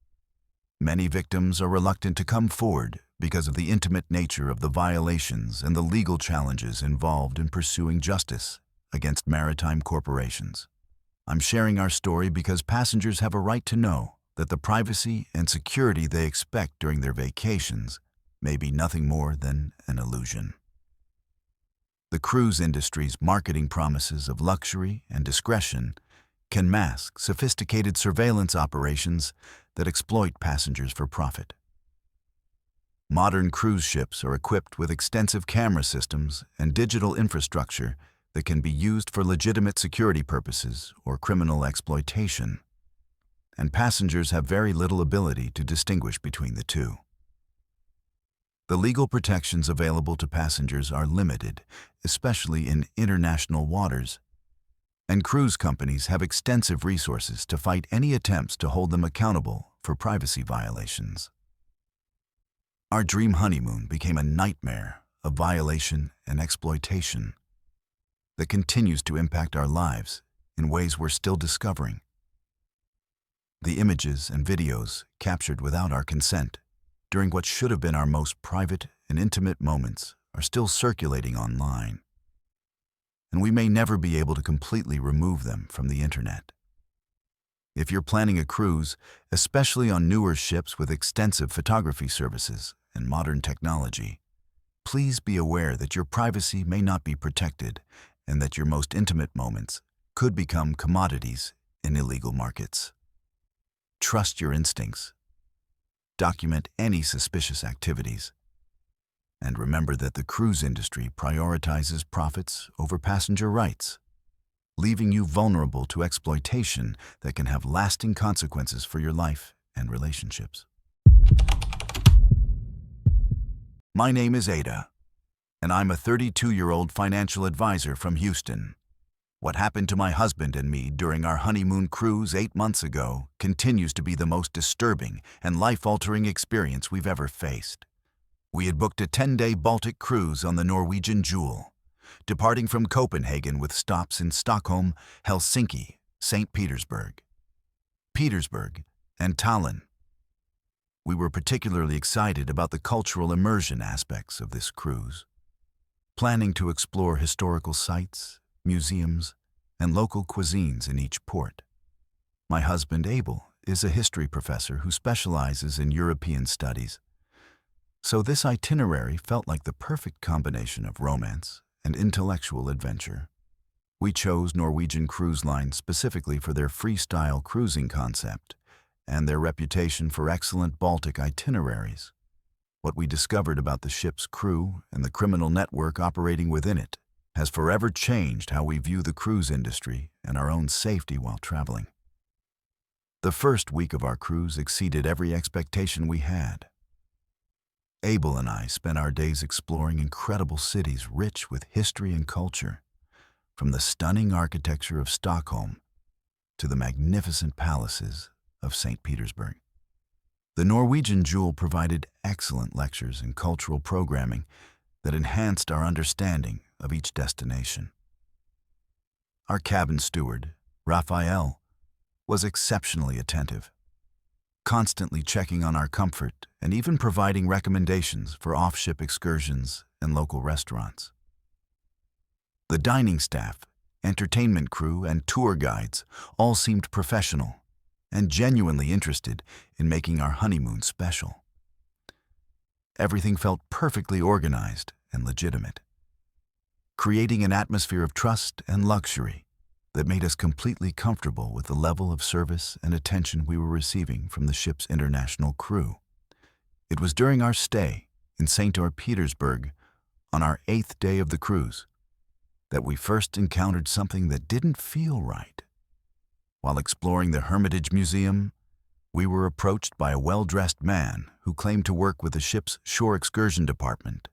Many victims are reluctant to come forward because of the intimate nature of the violations and the legal challenges involved in pursuing justice against maritime corporations. I'm sharing our story because passengers have a right to know that the privacy and security they expect during their vacations may be nothing more than an illusion. The cruise industry's marketing promises of luxury and discretion can mask sophisticated surveillance operations that exploit passengers for profit. Modern cruise ships are equipped with extensive camera systems and digital infrastructure that can be used for legitimate security purposes or criminal exploitation, and passengers have very little ability to distinguish between the two. The legal protections available to passengers are limited, especially in international waters, and cruise companies have extensive resources to fight any attempts to hold them accountable for privacy violations. Our dream honeymoon became a nightmare of violation and exploitation that continues to impact our lives in ways we're still discovering. The images and videos captured without our consent during what should have been our most private and intimate moments are still circulating online, and we may never be able to completely remove them from the internet. If you're planning a cruise, especially on newer ships with extensive photography services and modern technology, Please be aware that your privacy may not be protected and that your most intimate moments could become commodities in illegal markets. Trust your instincts. Document any suspicious activities. And remember that the cruise industry prioritizes profits over passenger rights, leaving you vulnerable to exploitation that can have lasting consequences for your life and relationships. My name is Ada, and I'm a 32-year-old financial advisor from Houston. What happened to my husband and me during our honeymoon cruise 8 months ago continues to be the most disturbing and life-altering experience we've ever faced. We had booked a 10-day Baltic cruise on the Norwegian Jewel, departing from Copenhagen with stops in Stockholm, Helsinki, St. Petersburg, and Tallinn. We were particularly excited about the cultural immersion aspects of this cruise, planning to explore historical sites, museums, and local cuisines in each port. My husband, Abel, is a history professor who specializes in European studies, so this itinerary felt like the perfect combination of romance and intellectual adventure. We chose Norwegian Cruise Line specifically for their freestyle cruising concept and their reputation for excellent Baltic itineraries. What we discovered about the ship's crew and the criminal network operating within it has forever changed how we view the cruise industry and our own safety while traveling. The first week of our cruise exceeded every expectation we had. Abel and I spent our days exploring incredible cities rich with history and culture, from the stunning architecture of Stockholm to the magnificent palaces of St. Petersburg. The Norwegian Jewel provided excellent lectures and cultural programming that enhanced our understanding of each destination. Our cabin steward, Raphael, was exceptionally attentive, constantly checking on our comfort and even providing recommendations for off-ship excursions and local restaurants. The dining staff, entertainment crew, and tour guides all seemed professional and genuinely interested in making our honeymoon special. Everything felt perfectly organized and legitimate, creating an atmosphere of trust and luxury that made us completely comfortable with the level of service and attention we were receiving from the ship's international crew. It was during our stay in St. Petersburg on our 8th day of the cruise that we first encountered something that didn't feel right. While exploring the Hermitage Museum, we were approached by a well-dressed man who claimed to work with the ship's shore excursion department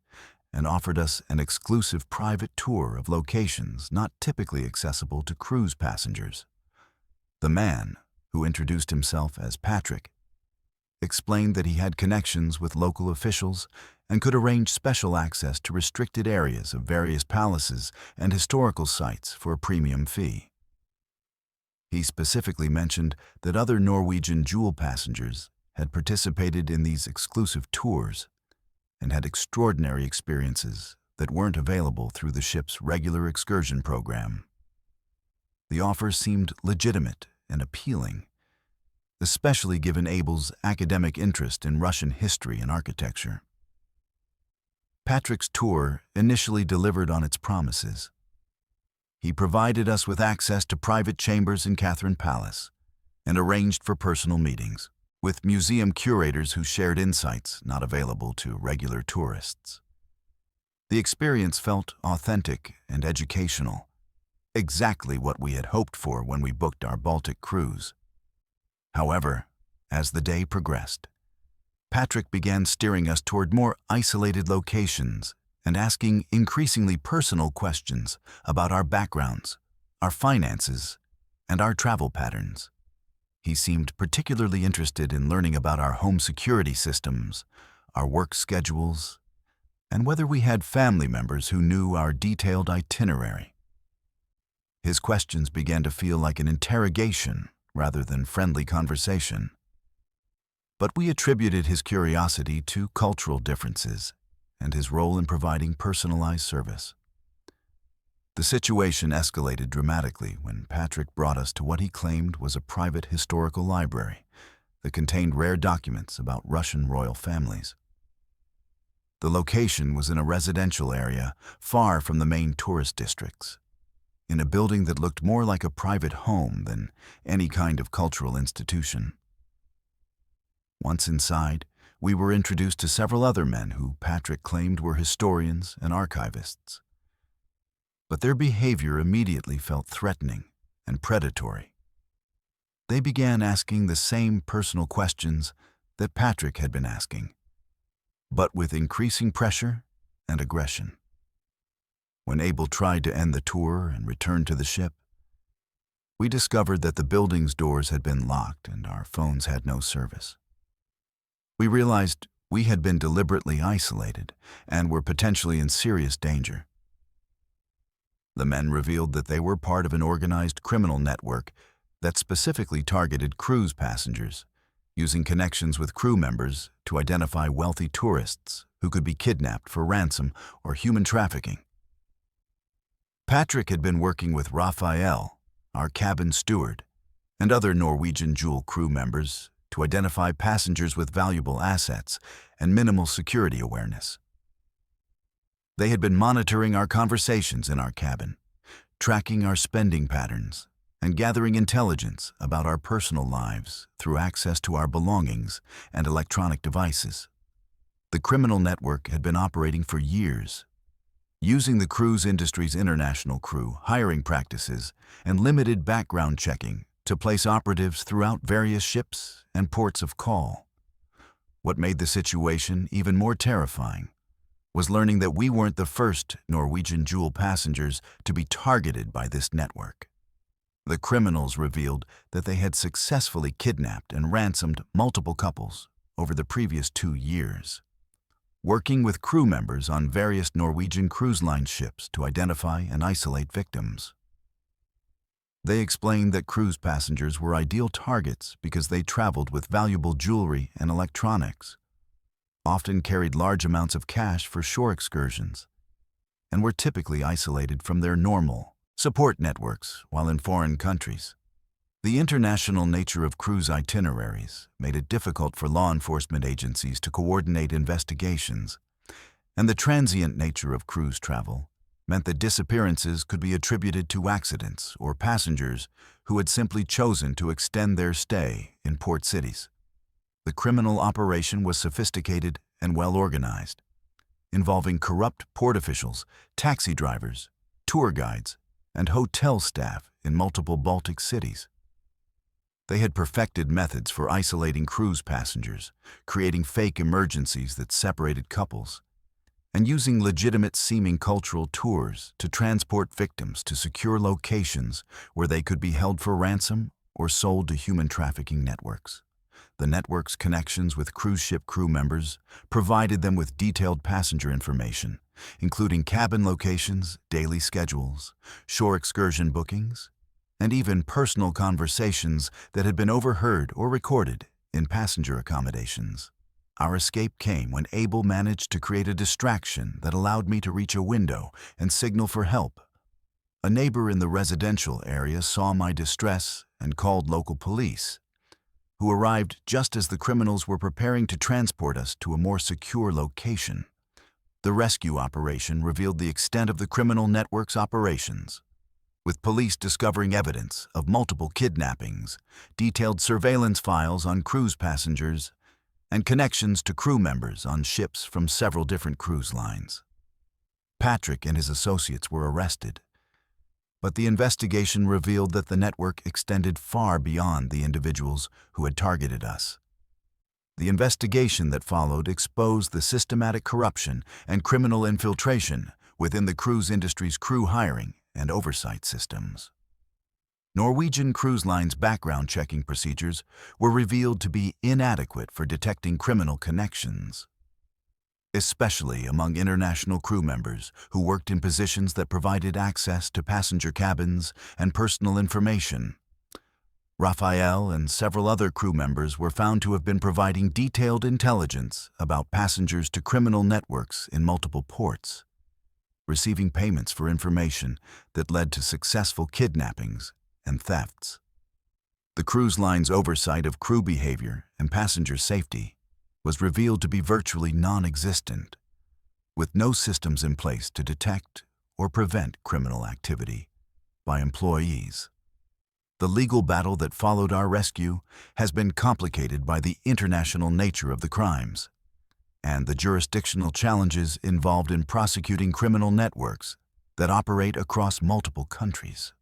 and offered us an exclusive private tour of locations not typically accessible to cruise passengers. The man, who introduced himself as Patrick, explained that he had connections with local officials and could arrange special access to restricted areas of various palaces and historical sites for a premium fee. He specifically mentioned that other Norwegian Jewel passengers had participated in these exclusive tours and had extraordinary experiences that weren't available through the ship's regular excursion program. The offer seemed legitimate and appealing, especially given Abel's academic interest in Russian history and architecture. Patrick's tour initially delivered on its promises. He provided us with access to private chambers in Catherine Palace and arranged for personal meetings with museum curators who shared insights not available to regular tourists. The experience felt authentic and educational, exactly what we had hoped for when we booked our Baltic cruise. However, as the day progressed, Patrick began steering us toward more isolated locations and asking increasingly personal questions about our backgrounds, our finances, and our travel patterns. He seemed particularly interested in learning about our home security systems, our work schedules, and whether we had family members who knew our detailed itinerary. His questions began to feel like an interrogation rather than friendly conversation. But we attributed his curiosity to cultural differences and his role in providing personalized service. The situation escalated dramatically when Patrick brought us to what he claimed was a private historical library that contained rare documents about Russian royal families. The location was in a residential area, far from the main tourist districts, in a building that looked more like a private home than any kind of cultural institution. Once inside, we were introduced to several other men who Patrick claimed were historians and archivists. But their behavior immediately felt threatening and predatory. They began asking the same personal questions that Patrick had been asking, but with increasing pressure and aggression. When Abel tried to end the tour and return to the ship, we discovered that the building's doors had been locked and our phones had no service. We realized we had been deliberately isolated and were potentially in serious danger. The men revealed that they were part of an organized criminal network that specifically targeted cruise passengers, using connections with crew members to identify wealthy tourists who could be kidnapped for ransom or human trafficking. Patrick had been working with Nightveil, our cabin steward, and other Norwegian Jewel crew members to identify passengers with valuable assets and minimal security awareness. They had been monitoring our conversations in our cabin, tracking our spending patterns, and gathering intelligence about our personal lives through access to our belongings and electronic devices. The criminal network had been operating for years, using the cruise industry's international crew, hiring practices, and limited background checking to place operatives throughout various ships and ports of call. What made the situation even more terrifying was learning that we weren't the first Norwegian Jewel passengers to be targeted by this network. The criminals revealed that they had successfully kidnapped and ransomed multiple couples over the previous 2 years, working with crew members on various Norwegian cruise line ships to identify and isolate victims. They explained that cruise passengers were ideal targets because they traveled with valuable jewelry and electronics, often carried large amounts of cash for shore excursions, and were typically isolated from their normal support networks while in foreign countries. The international nature of cruise itineraries made it difficult for law enforcement agencies to coordinate investigations, and the transient nature of cruise travel meant that disappearances could be attributed to accidents or passengers who had simply chosen to extend their stay in port cities. The criminal operation was sophisticated and well organized, involving corrupt port officials, taxi drivers, tour guides, and hotel staff in multiple Baltic cities. They had perfected methods for isolating cruise passengers, creating fake emergencies that separated couples, and using legitimate-seeming cultural tours to transport victims to secure locations where they could be held for ransom or sold to human trafficking networks. The network's connections with cruise ship crew members provided them with detailed passenger information, including cabin locations, daily schedules, shore excursion bookings, and even personal conversations that had been overheard or recorded in passenger accommodations. Our escape came when Abel managed to create a distraction that allowed me to reach a window and signal for help. A neighbor in the residential area saw my distress and called local police, who arrived just as the criminals were preparing to transport us to a more secure location. The rescue operation revealed the extent of the criminal network's operations, with police discovering evidence of multiple kidnappings, detailed surveillance files on cruise passengers, and connections to crew members on ships from several different cruise lines. Patrick and his associates were arrested, but the investigation revealed that the network extended far beyond the individuals who had targeted us. The investigation that followed exposed the systematic corruption and criminal infiltration within the cruise industry's crew hiring and oversight systems. Norwegian Cruise Line's background checking procedures were revealed to be inadequate for detecting criminal connections, especially among international crew members who worked in positions that provided access to passenger cabins and personal information. Nightveil and several other crew members were found to have been providing detailed intelligence about passengers to criminal networks in multiple ports, receiving payments for information that led to successful kidnappings and thefts. The cruise line's oversight of crew behavior and passenger safety was revealed to be virtually non-existent, with no systems in place to detect or prevent criminal activity by employees. The legal battle that followed our rescue has been complicated by the international nature of the crimes and the jurisdictional challenges involved in prosecuting criminal networks that operate across multiple countries.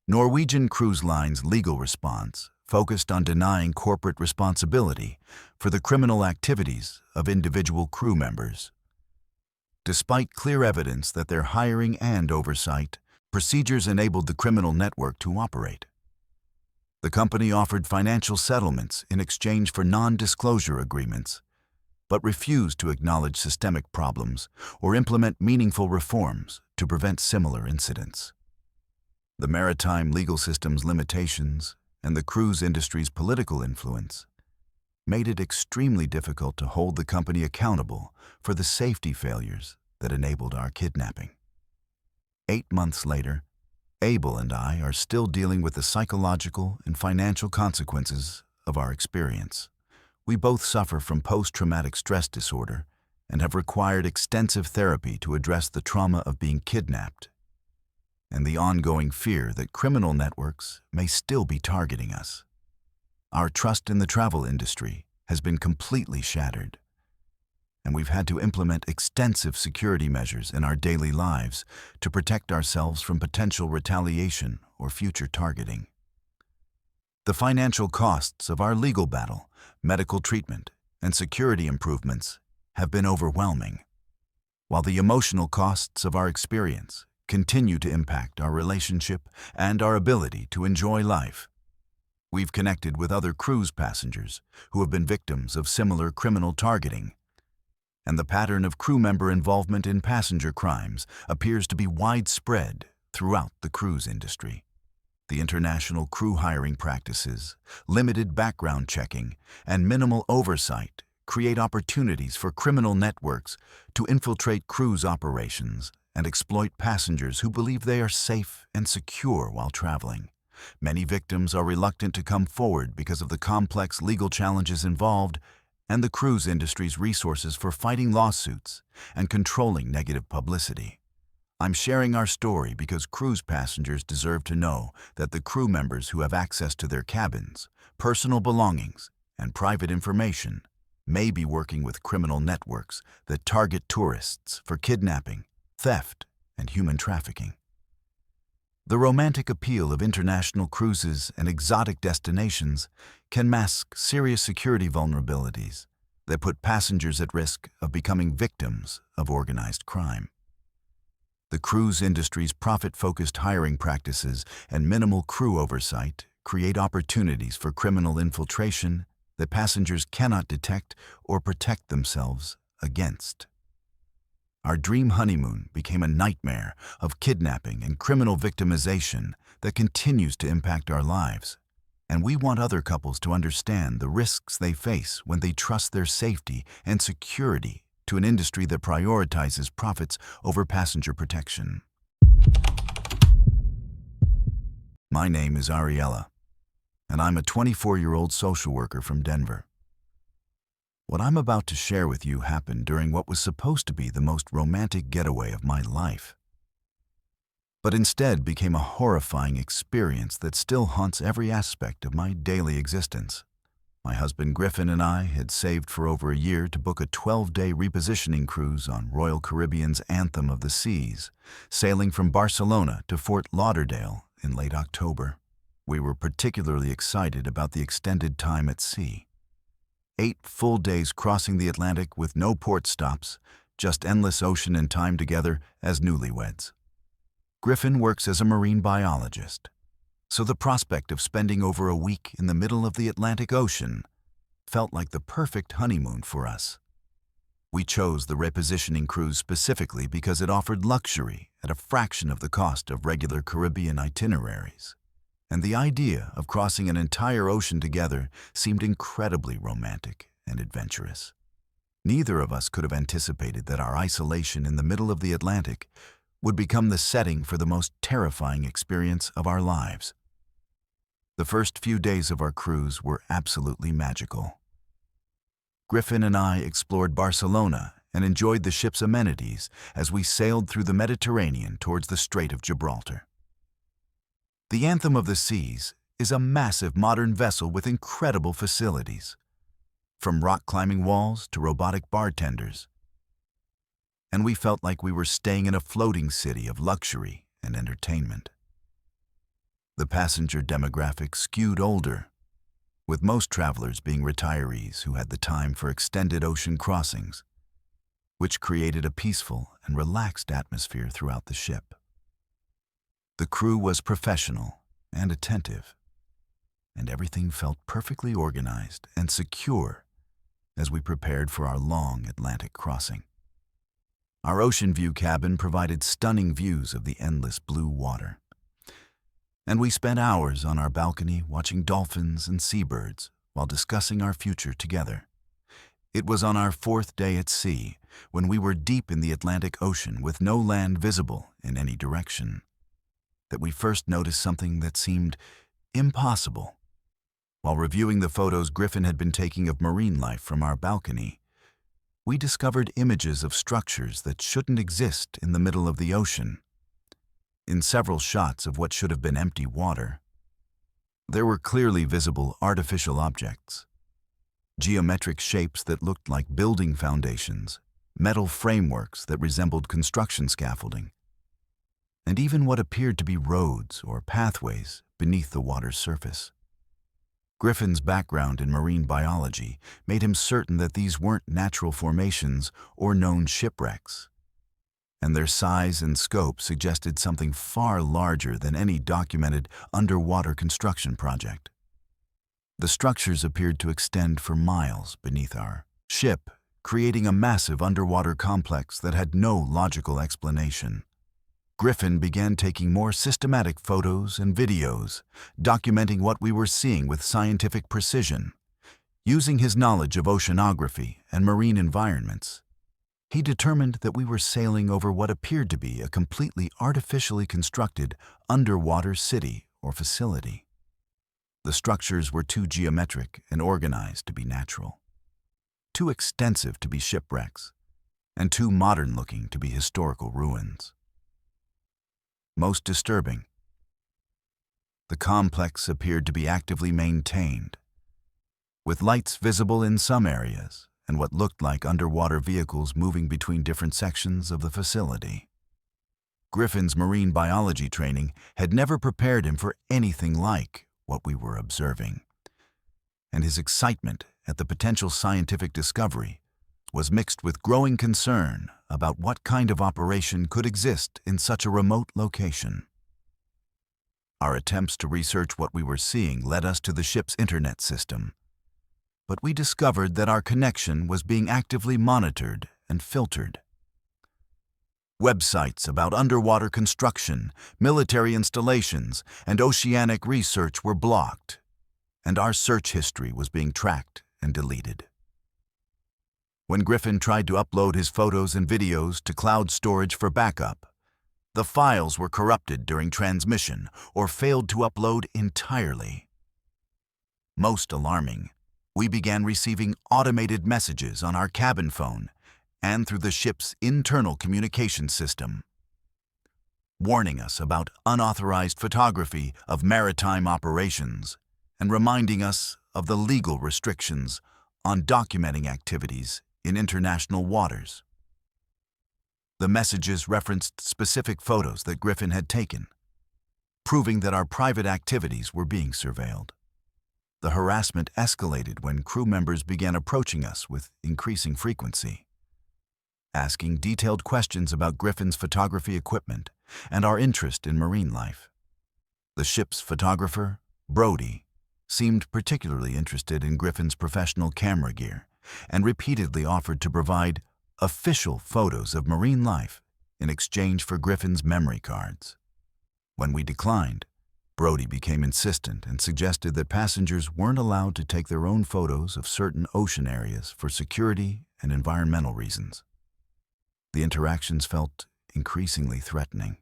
Norwegian Cruise Line's legal response focused on denying corporate responsibility for the criminal activities of individual crew members. Despite clear evidence that their hiring and oversight procedures enabled the criminal network to operate, the company offered financial settlements in exchange for non-disclosure agreements, but refused to acknowledge systemic problems or implement meaningful reforms to prevent similar incidents. The maritime legal system's limitations and the cruise industry's political influence made it extremely difficult to hold the company accountable for the safety failures that enabled our kidnapping. 8 months later, Abel and I are still dealing with the psychological and financial consequences of our experience. We both suffer from post-traumatic stress disorder and have required extensive therapy to address the trauma of being kidnapped and the ongoing fear that criminal networks may still be targeting us. Our trust in the travel industry has been completely shattered, and we've had to implement extensive security measures in our daily lives to protect ourselves from potential retaliation or future targeting. The financial costs of our legal battle, medical treatment, and security improvements have been overwhelming, while the emotional costs of our experience continue to impact our relationship and our ability to enjoy life. We've connected with other cruise passengers who have been victims of similar criminal targeting, and the pattern of crew member involvement in passenger crimes appears to be widespread throughout the cruise industry. The international crew hiring practices, limited background checking, and minimal oversight create opportunities for criminal networks to infiltrate cruise operations and exploit passengers who believe they are safe and secure while traveling. Many victims are reluctant to come forward because of the complex legal challenges involved and the cruise industry's resources for fighting lawsuits and controlling negative publicity. I'm sharing our story because cruise passengers deserve to know that the crew members who have access to their cabins, personal belongings, and private information may be working with criminal networks that target tourists for kidnapping, theft, and human trafficking. The romantic appeal of international cruises and exotic destinations can mask serious security vulnerabilities that put passengers at risk of becoming victims of organized crime. The cruise industry's profit-focused hiring practices and minimal crew oversight create opportunities for criminal infiltration that passengers cannot detect or protect themselves against. Our dream honeymoon became a nightmare of kidnapping and criminal victimization that continues to impact our lives, and we want other couples to understand the risks they face when they trust their safety and security to an industry that prioritizes profits over passenger protection. My name is Ariella, and I'm a 24-year-old social worker from Denver. What I'm about to share with you happened during what was supposed to be the most romantic getaway of my life, but instead became a horrifying experience that still haunts every aspect of my daily existence. My husband Griffin and I had saved for over a year to book a 12-day repositioning cruise on Royal Caribbean's Anthem of the Seas, sailing from Barcelona to Fort Lauderdale in late October. We were particularly excited about the extended time at sea. 8 full days crossing the Atlantic with no port stops, just endless ocean and time together as newlyweds. Griffin works as a marine biologist, so the prospect of spending over a week in the middle of the Atlantic Ocean felt like the perfect honeymoon for us. We chose the repositioning cruise specifically because it offered luxury at a fraction of the cost of regular Caribbean itineraries, and the idea of crossing an entire ocean together seemed incredibly romantic and adventurous. Neither of us could have anticipated that our isolation in the middle of the Atlantic would become the setting for the most terrifying experience of our lives. The first few days of our cruise were absolutely magical. Griffin and I explored Barcelona and enjoyed the ship's amenities as we sailed through the Mediterranean towards the Strait of Gibraltar. The Anthem of the Seas is a massive modern vessel with incredible facilities, from rock-climbing walls to robotic bartenders. And we felt like we were staying in a floating city of luxury and entertainment. The passenger demographic skewed older, with most travelers being retirees who had the time for extended ocean crossings, which created a peaceful and relaxed atmosphere throughout the ship. The crew was professional and attentive, and everything felt perfectly organized and secure as we prepared for our long Atlantic crossing. Our ocean view cabin provided stunning views of the endless blue water, and we spent hours on our balcony watching dolphins and seabirds while discussing our future together. It was on our 4th day at sea, when we were deep in the Atlantic Ocean with no land visible in any direction, that we first noticed something that seemed impossible. While reviewing the photos Griffin had been taking of marine life from our balcony, we discovered images of structures that shouldn't exist in the middle of the ocean. In several shots of what should have been empty water, there were clearly visible artificial objects, geometric shapes that looked like building foundations, metal frameworks that resembled construction scaffolding, and even what appeared to be roads or pathways beneath the water's surface. Griffin's background in marine biology made him certain that these weren't natural formations or known shipwrecks, and their size and scope suggested something far larger than any documented underwater construction project. The structures appeared to extend for miles beneath our ship, creating a massive underwater complex that had no logical explanation. Griffin began taking more systematic photos and videos, documenting what we were seeing with scientific precision. Using his knowledge of oceanography and marine environments, he determined that we were sailing over what appeared to be a completely artificially constructed underwater city or facility. The structures were too geometric and organized to be natural, too extensive to be shipwrecks, and too modern-looking to be historical ruins. Most disturbing, the complex appeared to be actively maintained, with lights visible in some areas and what looked like underwater vehicles moving between different sections of the facility. Griffin's marine biology training had never prepared him for anything like what we were observing, and his excitement at the potential scientific discovery was mixed with growing concern about what kind of operation could exist in such a remote location. Our attempts to research what we were seeing led us to the ship's internet system, but we discovered that our connection was being actively monitored and filtered. Websites about underwater construction, military installations, and oceanic research were blocked, and our search history was being tracked and deleted. When Griffin tried to upload his photos and videos to cloud storage for backup, the files were corrupted during transmission or failed to upload entirely. Most alarming, we began receiving automated messages on our cabin phone and through the ship's internal communication system, warning us about unauthorized photography of maritime operations and reminding us of the legal restrictions on documenting activities in international waters. The messages referenced specific photos that Griffin had taken, proving that our private activities were being surveilled. The harassment escalated when crew members began approaching us with increasing frequency, asking detailed questions about Griffin's photography equipment and our interest in marine life. The ship's photographer, Brody, seemed particularly interested in Griffin's professional camera gear and repeatedly offered to provide official photos of marine life in exchange for Griffin's memory cards. When we declined, Brody became insistent and suggested that passengers weren't allowed to take their own photos of certain ocean areas for security and environmental reasons. The interactions felt increasingly threatening,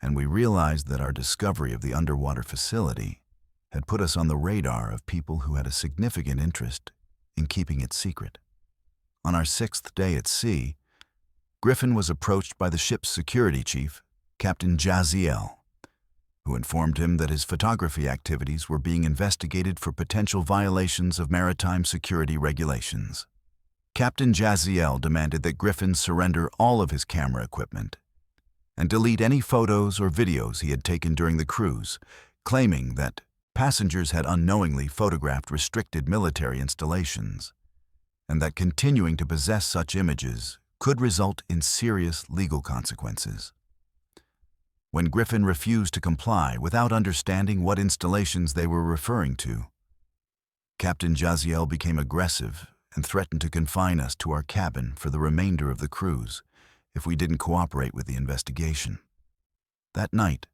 and we realized that our discovery of the underwater facility had put us on the radar of people who had a significant interest in keeping it secret. On our sixth day at sea, Griffin was approached by the ship's security chief, Captain Jaziel, who informed him that his photography activities were being investigated for potential violations of maritime security regulations. Captain Jaziel demanded that Griffin surrender all of his camera equipment and delete any photos or videos he had taken during the cruise, claiming that passengers had unknowingly photographed restricted military installations, and that continuing to possess such images could result in serious legal consequences. When Griffin refused to comply without understanding what installations they were referring to, Captain Jaziel became aggressive and threatened to confine us to our cabin for the remainder of the cruise if we didn't cooperate with the investigation. That night,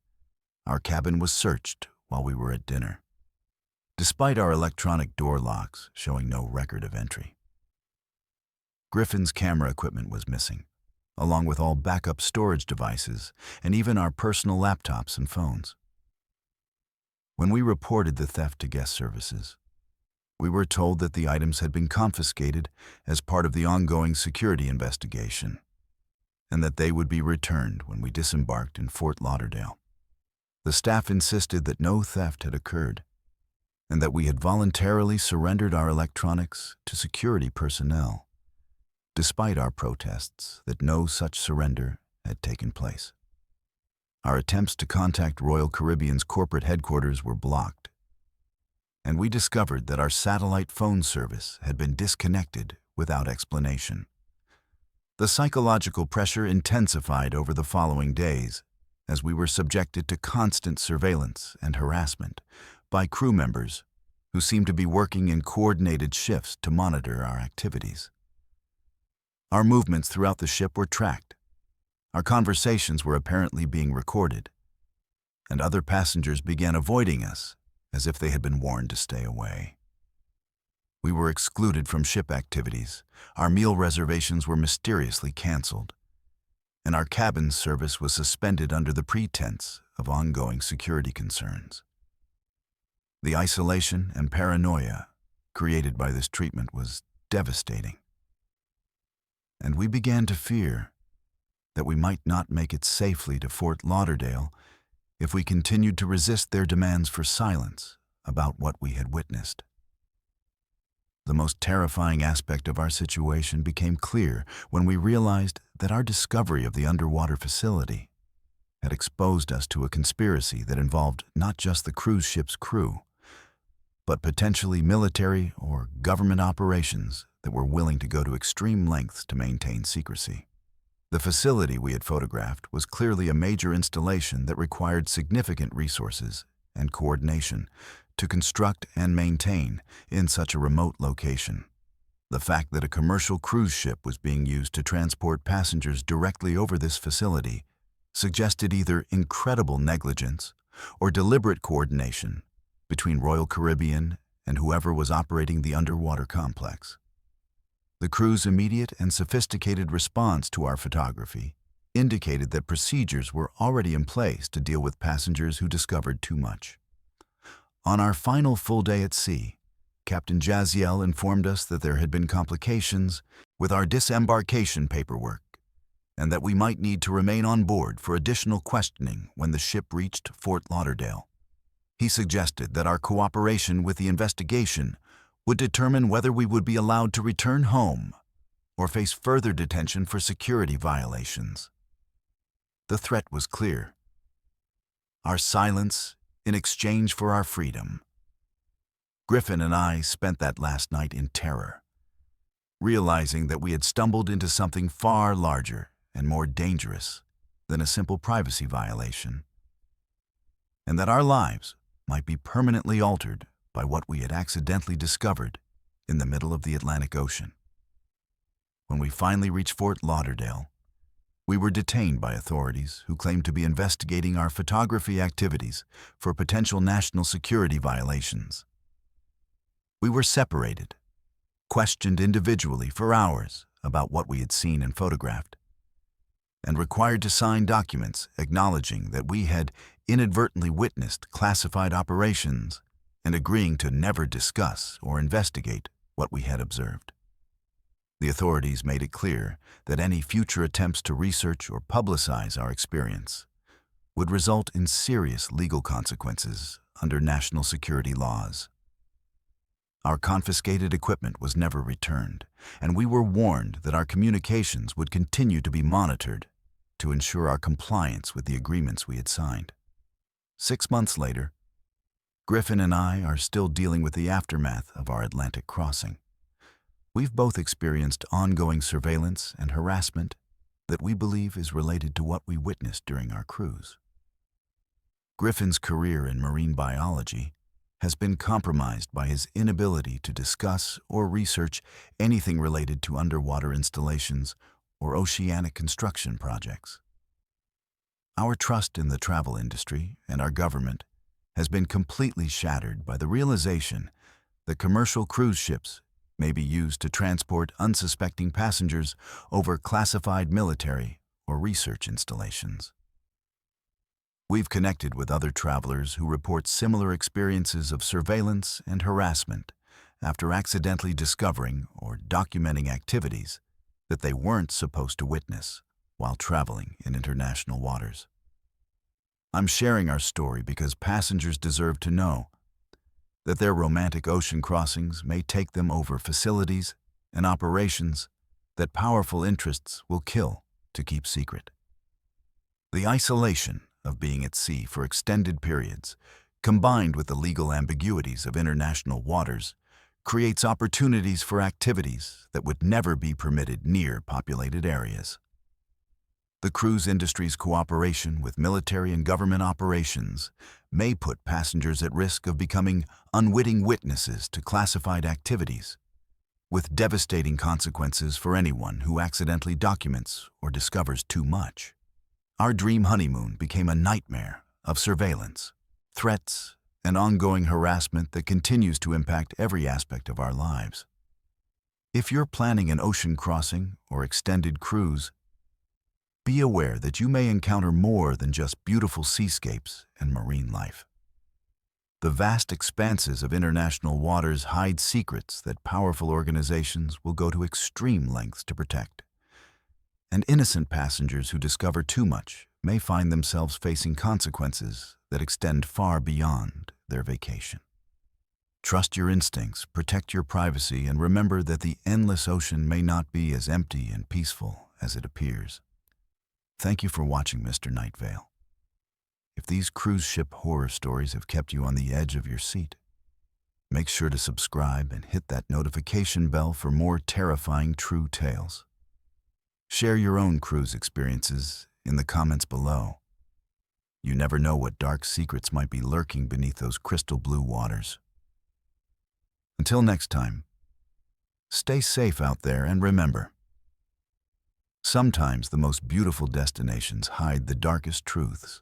our cabin was searched while we were at dinner, despite our electronic door locks showing no record of entry. Griffin's camera equipment was missing, along with all backup storage devices and even our personal laptops and phones. When we reported the theft to guest services, we were told that the items had been confiscated as part of the ongoing security investigation, and that they would be returned when we disembarked in Fort Lauderdale. The staff insisted that no theft had occurred, and that we had voluntarily surrendered our electronics to security personnel, despite our protests that no such surrender had taken place. Our attempts to contact Royal Caribbean's corporate headquarters were blocked, and we discovered that our satellite phone service had been disconnected without explanation. The psychological pressure intensified over the following days as we were subjected to constant surveillance and harassment by crew members who seemed to be working in coordinated shifts to monitor our activities. Our movements throughout the ship were tracked. Our conversations were apparently being recorded, and other passengers began avoiding us as if they had been warned to stay away. We were excluded from ship activities, our meal reservations were mysteriously canceled, and our cabin service was suspended under the pretense of ongoing security concerns. The isolation and paranoia created by this treatment was devastating, and we began to fear that we might not make it safely to Fort Lauderdale if we continued to resist their demands for silence about what we had witnessed. The most terrifying aspect of our situation became clear when we realized that our discovery of the underwater facility had exposed us to a conspiracy that involved not just the cruise ship's crew, but potentially military or government operations that were willing to go to extreme lengths to maintain secrecy. The facility we had photographed was clearly a major installation that required significant resources and coordination to construct and maintain in such a remote location. The fact that a commercial cruise ship was being used to transport passengers directly over this facility suggested either incredible negligence or deliberate coordination between Royal Caribbean and whoever was operating the underwater complex. The crew's immediate and sophisticated response to our photography indicated that procedures were already in place to deal with passengers who discovered too much. On our final full day at sea, Captain Jaziel informed us that there had been complications with our disembarkation paperwork and that we might need to remain on board for additional questioning when the ship reached Fort Lauderdale. He suggested that our cooperation with the investigation would determine whether we would be allowed to return home or face further detention for security violations. The threat was clear: our silence in exchange for our freedom. Griffin and I spent that last night in terror, realizing that we had stumbled into something far larger and more dangerous than a simple privacy violation, and that our lives might be permanently altered by what we had accidentally discovered in the middle of the Atlantic Ocean. When we finally reached Fort Lauderdale, we were detained by authorities who claimed to be investigating our photography activities for potential national security violations. We were separated, questioned individually for hours about what we had seen and photographed, and required to sign documents acknowledging that we had inadvertently witnessed classified operations and agreeing to never discuss or investigate what we had observed. The authorities made it clear that any future attempts to research or publicize our experience would result in serious legal consequences under national security laws. Our confiscated equipment was never returned, and we were warned that our communications would continue to be monitored to ensure our compliance with the agreements we had signed. 6 months later, Griffin and I are still dealing with the aftermath of our Atlantic crossing. We've both experienced ongoing surveillance and harassment that we believe is related to what we witnessed during our cruise. Griffin's career in marine biology has been compromised by his inability to discuss or research anything related to underwater installations or oceanic construction projects. Our trust in the travel industry and our government has been completely shattered by the realization that commercial cruise ships may be used to transport unsuspecting passengers over classified military or research installations. We've connected with other travelers who report similar experiences of surveillance and harassment after accidentally discovering or documenting activities that they weren't supposed to witness while traveling in international waters. I'm sharing our story because passengers deserve to know that their romantic ocean crossings may take them over facilities and operations that powerful interests will kill to keep secret. The isolation of being at sea for extended periods, combined with the legal ambiguities of international waters, creates opportunities for activities that would never be permitted near populated areas. The cruise industry's cooperation with military and government operations may put passengers at risk of becoming unwitting witnesses to classified activities, with devastating consequences for anyone who accidentally documents or discovers too much. Our dream honeymoon became a nightmare of surveillance, threats, and ongoing harassment that continues to impact every aspect of our lives. If you're planning an ocean crossing or extended cruise, be aware that you may encounter more than just beautiful seascapes and marine life. The vast expanses of international waters hide secrets that powerful organizations will go to extreme lengths to protect. And innocent passengers who discover too much may find themselves facing consequences that extend far beyond their vacation. Trust your instincts, protect your privacy, and remember that the endless ocean may not be as empty and peaceful as it appears. Thank you for watching, Mr. Nightveil. If these cruise ship horror stories have kept you on the edge of your seat, make sure to subscribe and hit that notification bell for more terrifying true tales. Share your own cruise experiences in the comments below. You never know what dark secrets might be lurking beneath those crystal blue waters. Until next time, stay safe out there, and remember, sometimes the most beautiful destinations hide the darkest truths.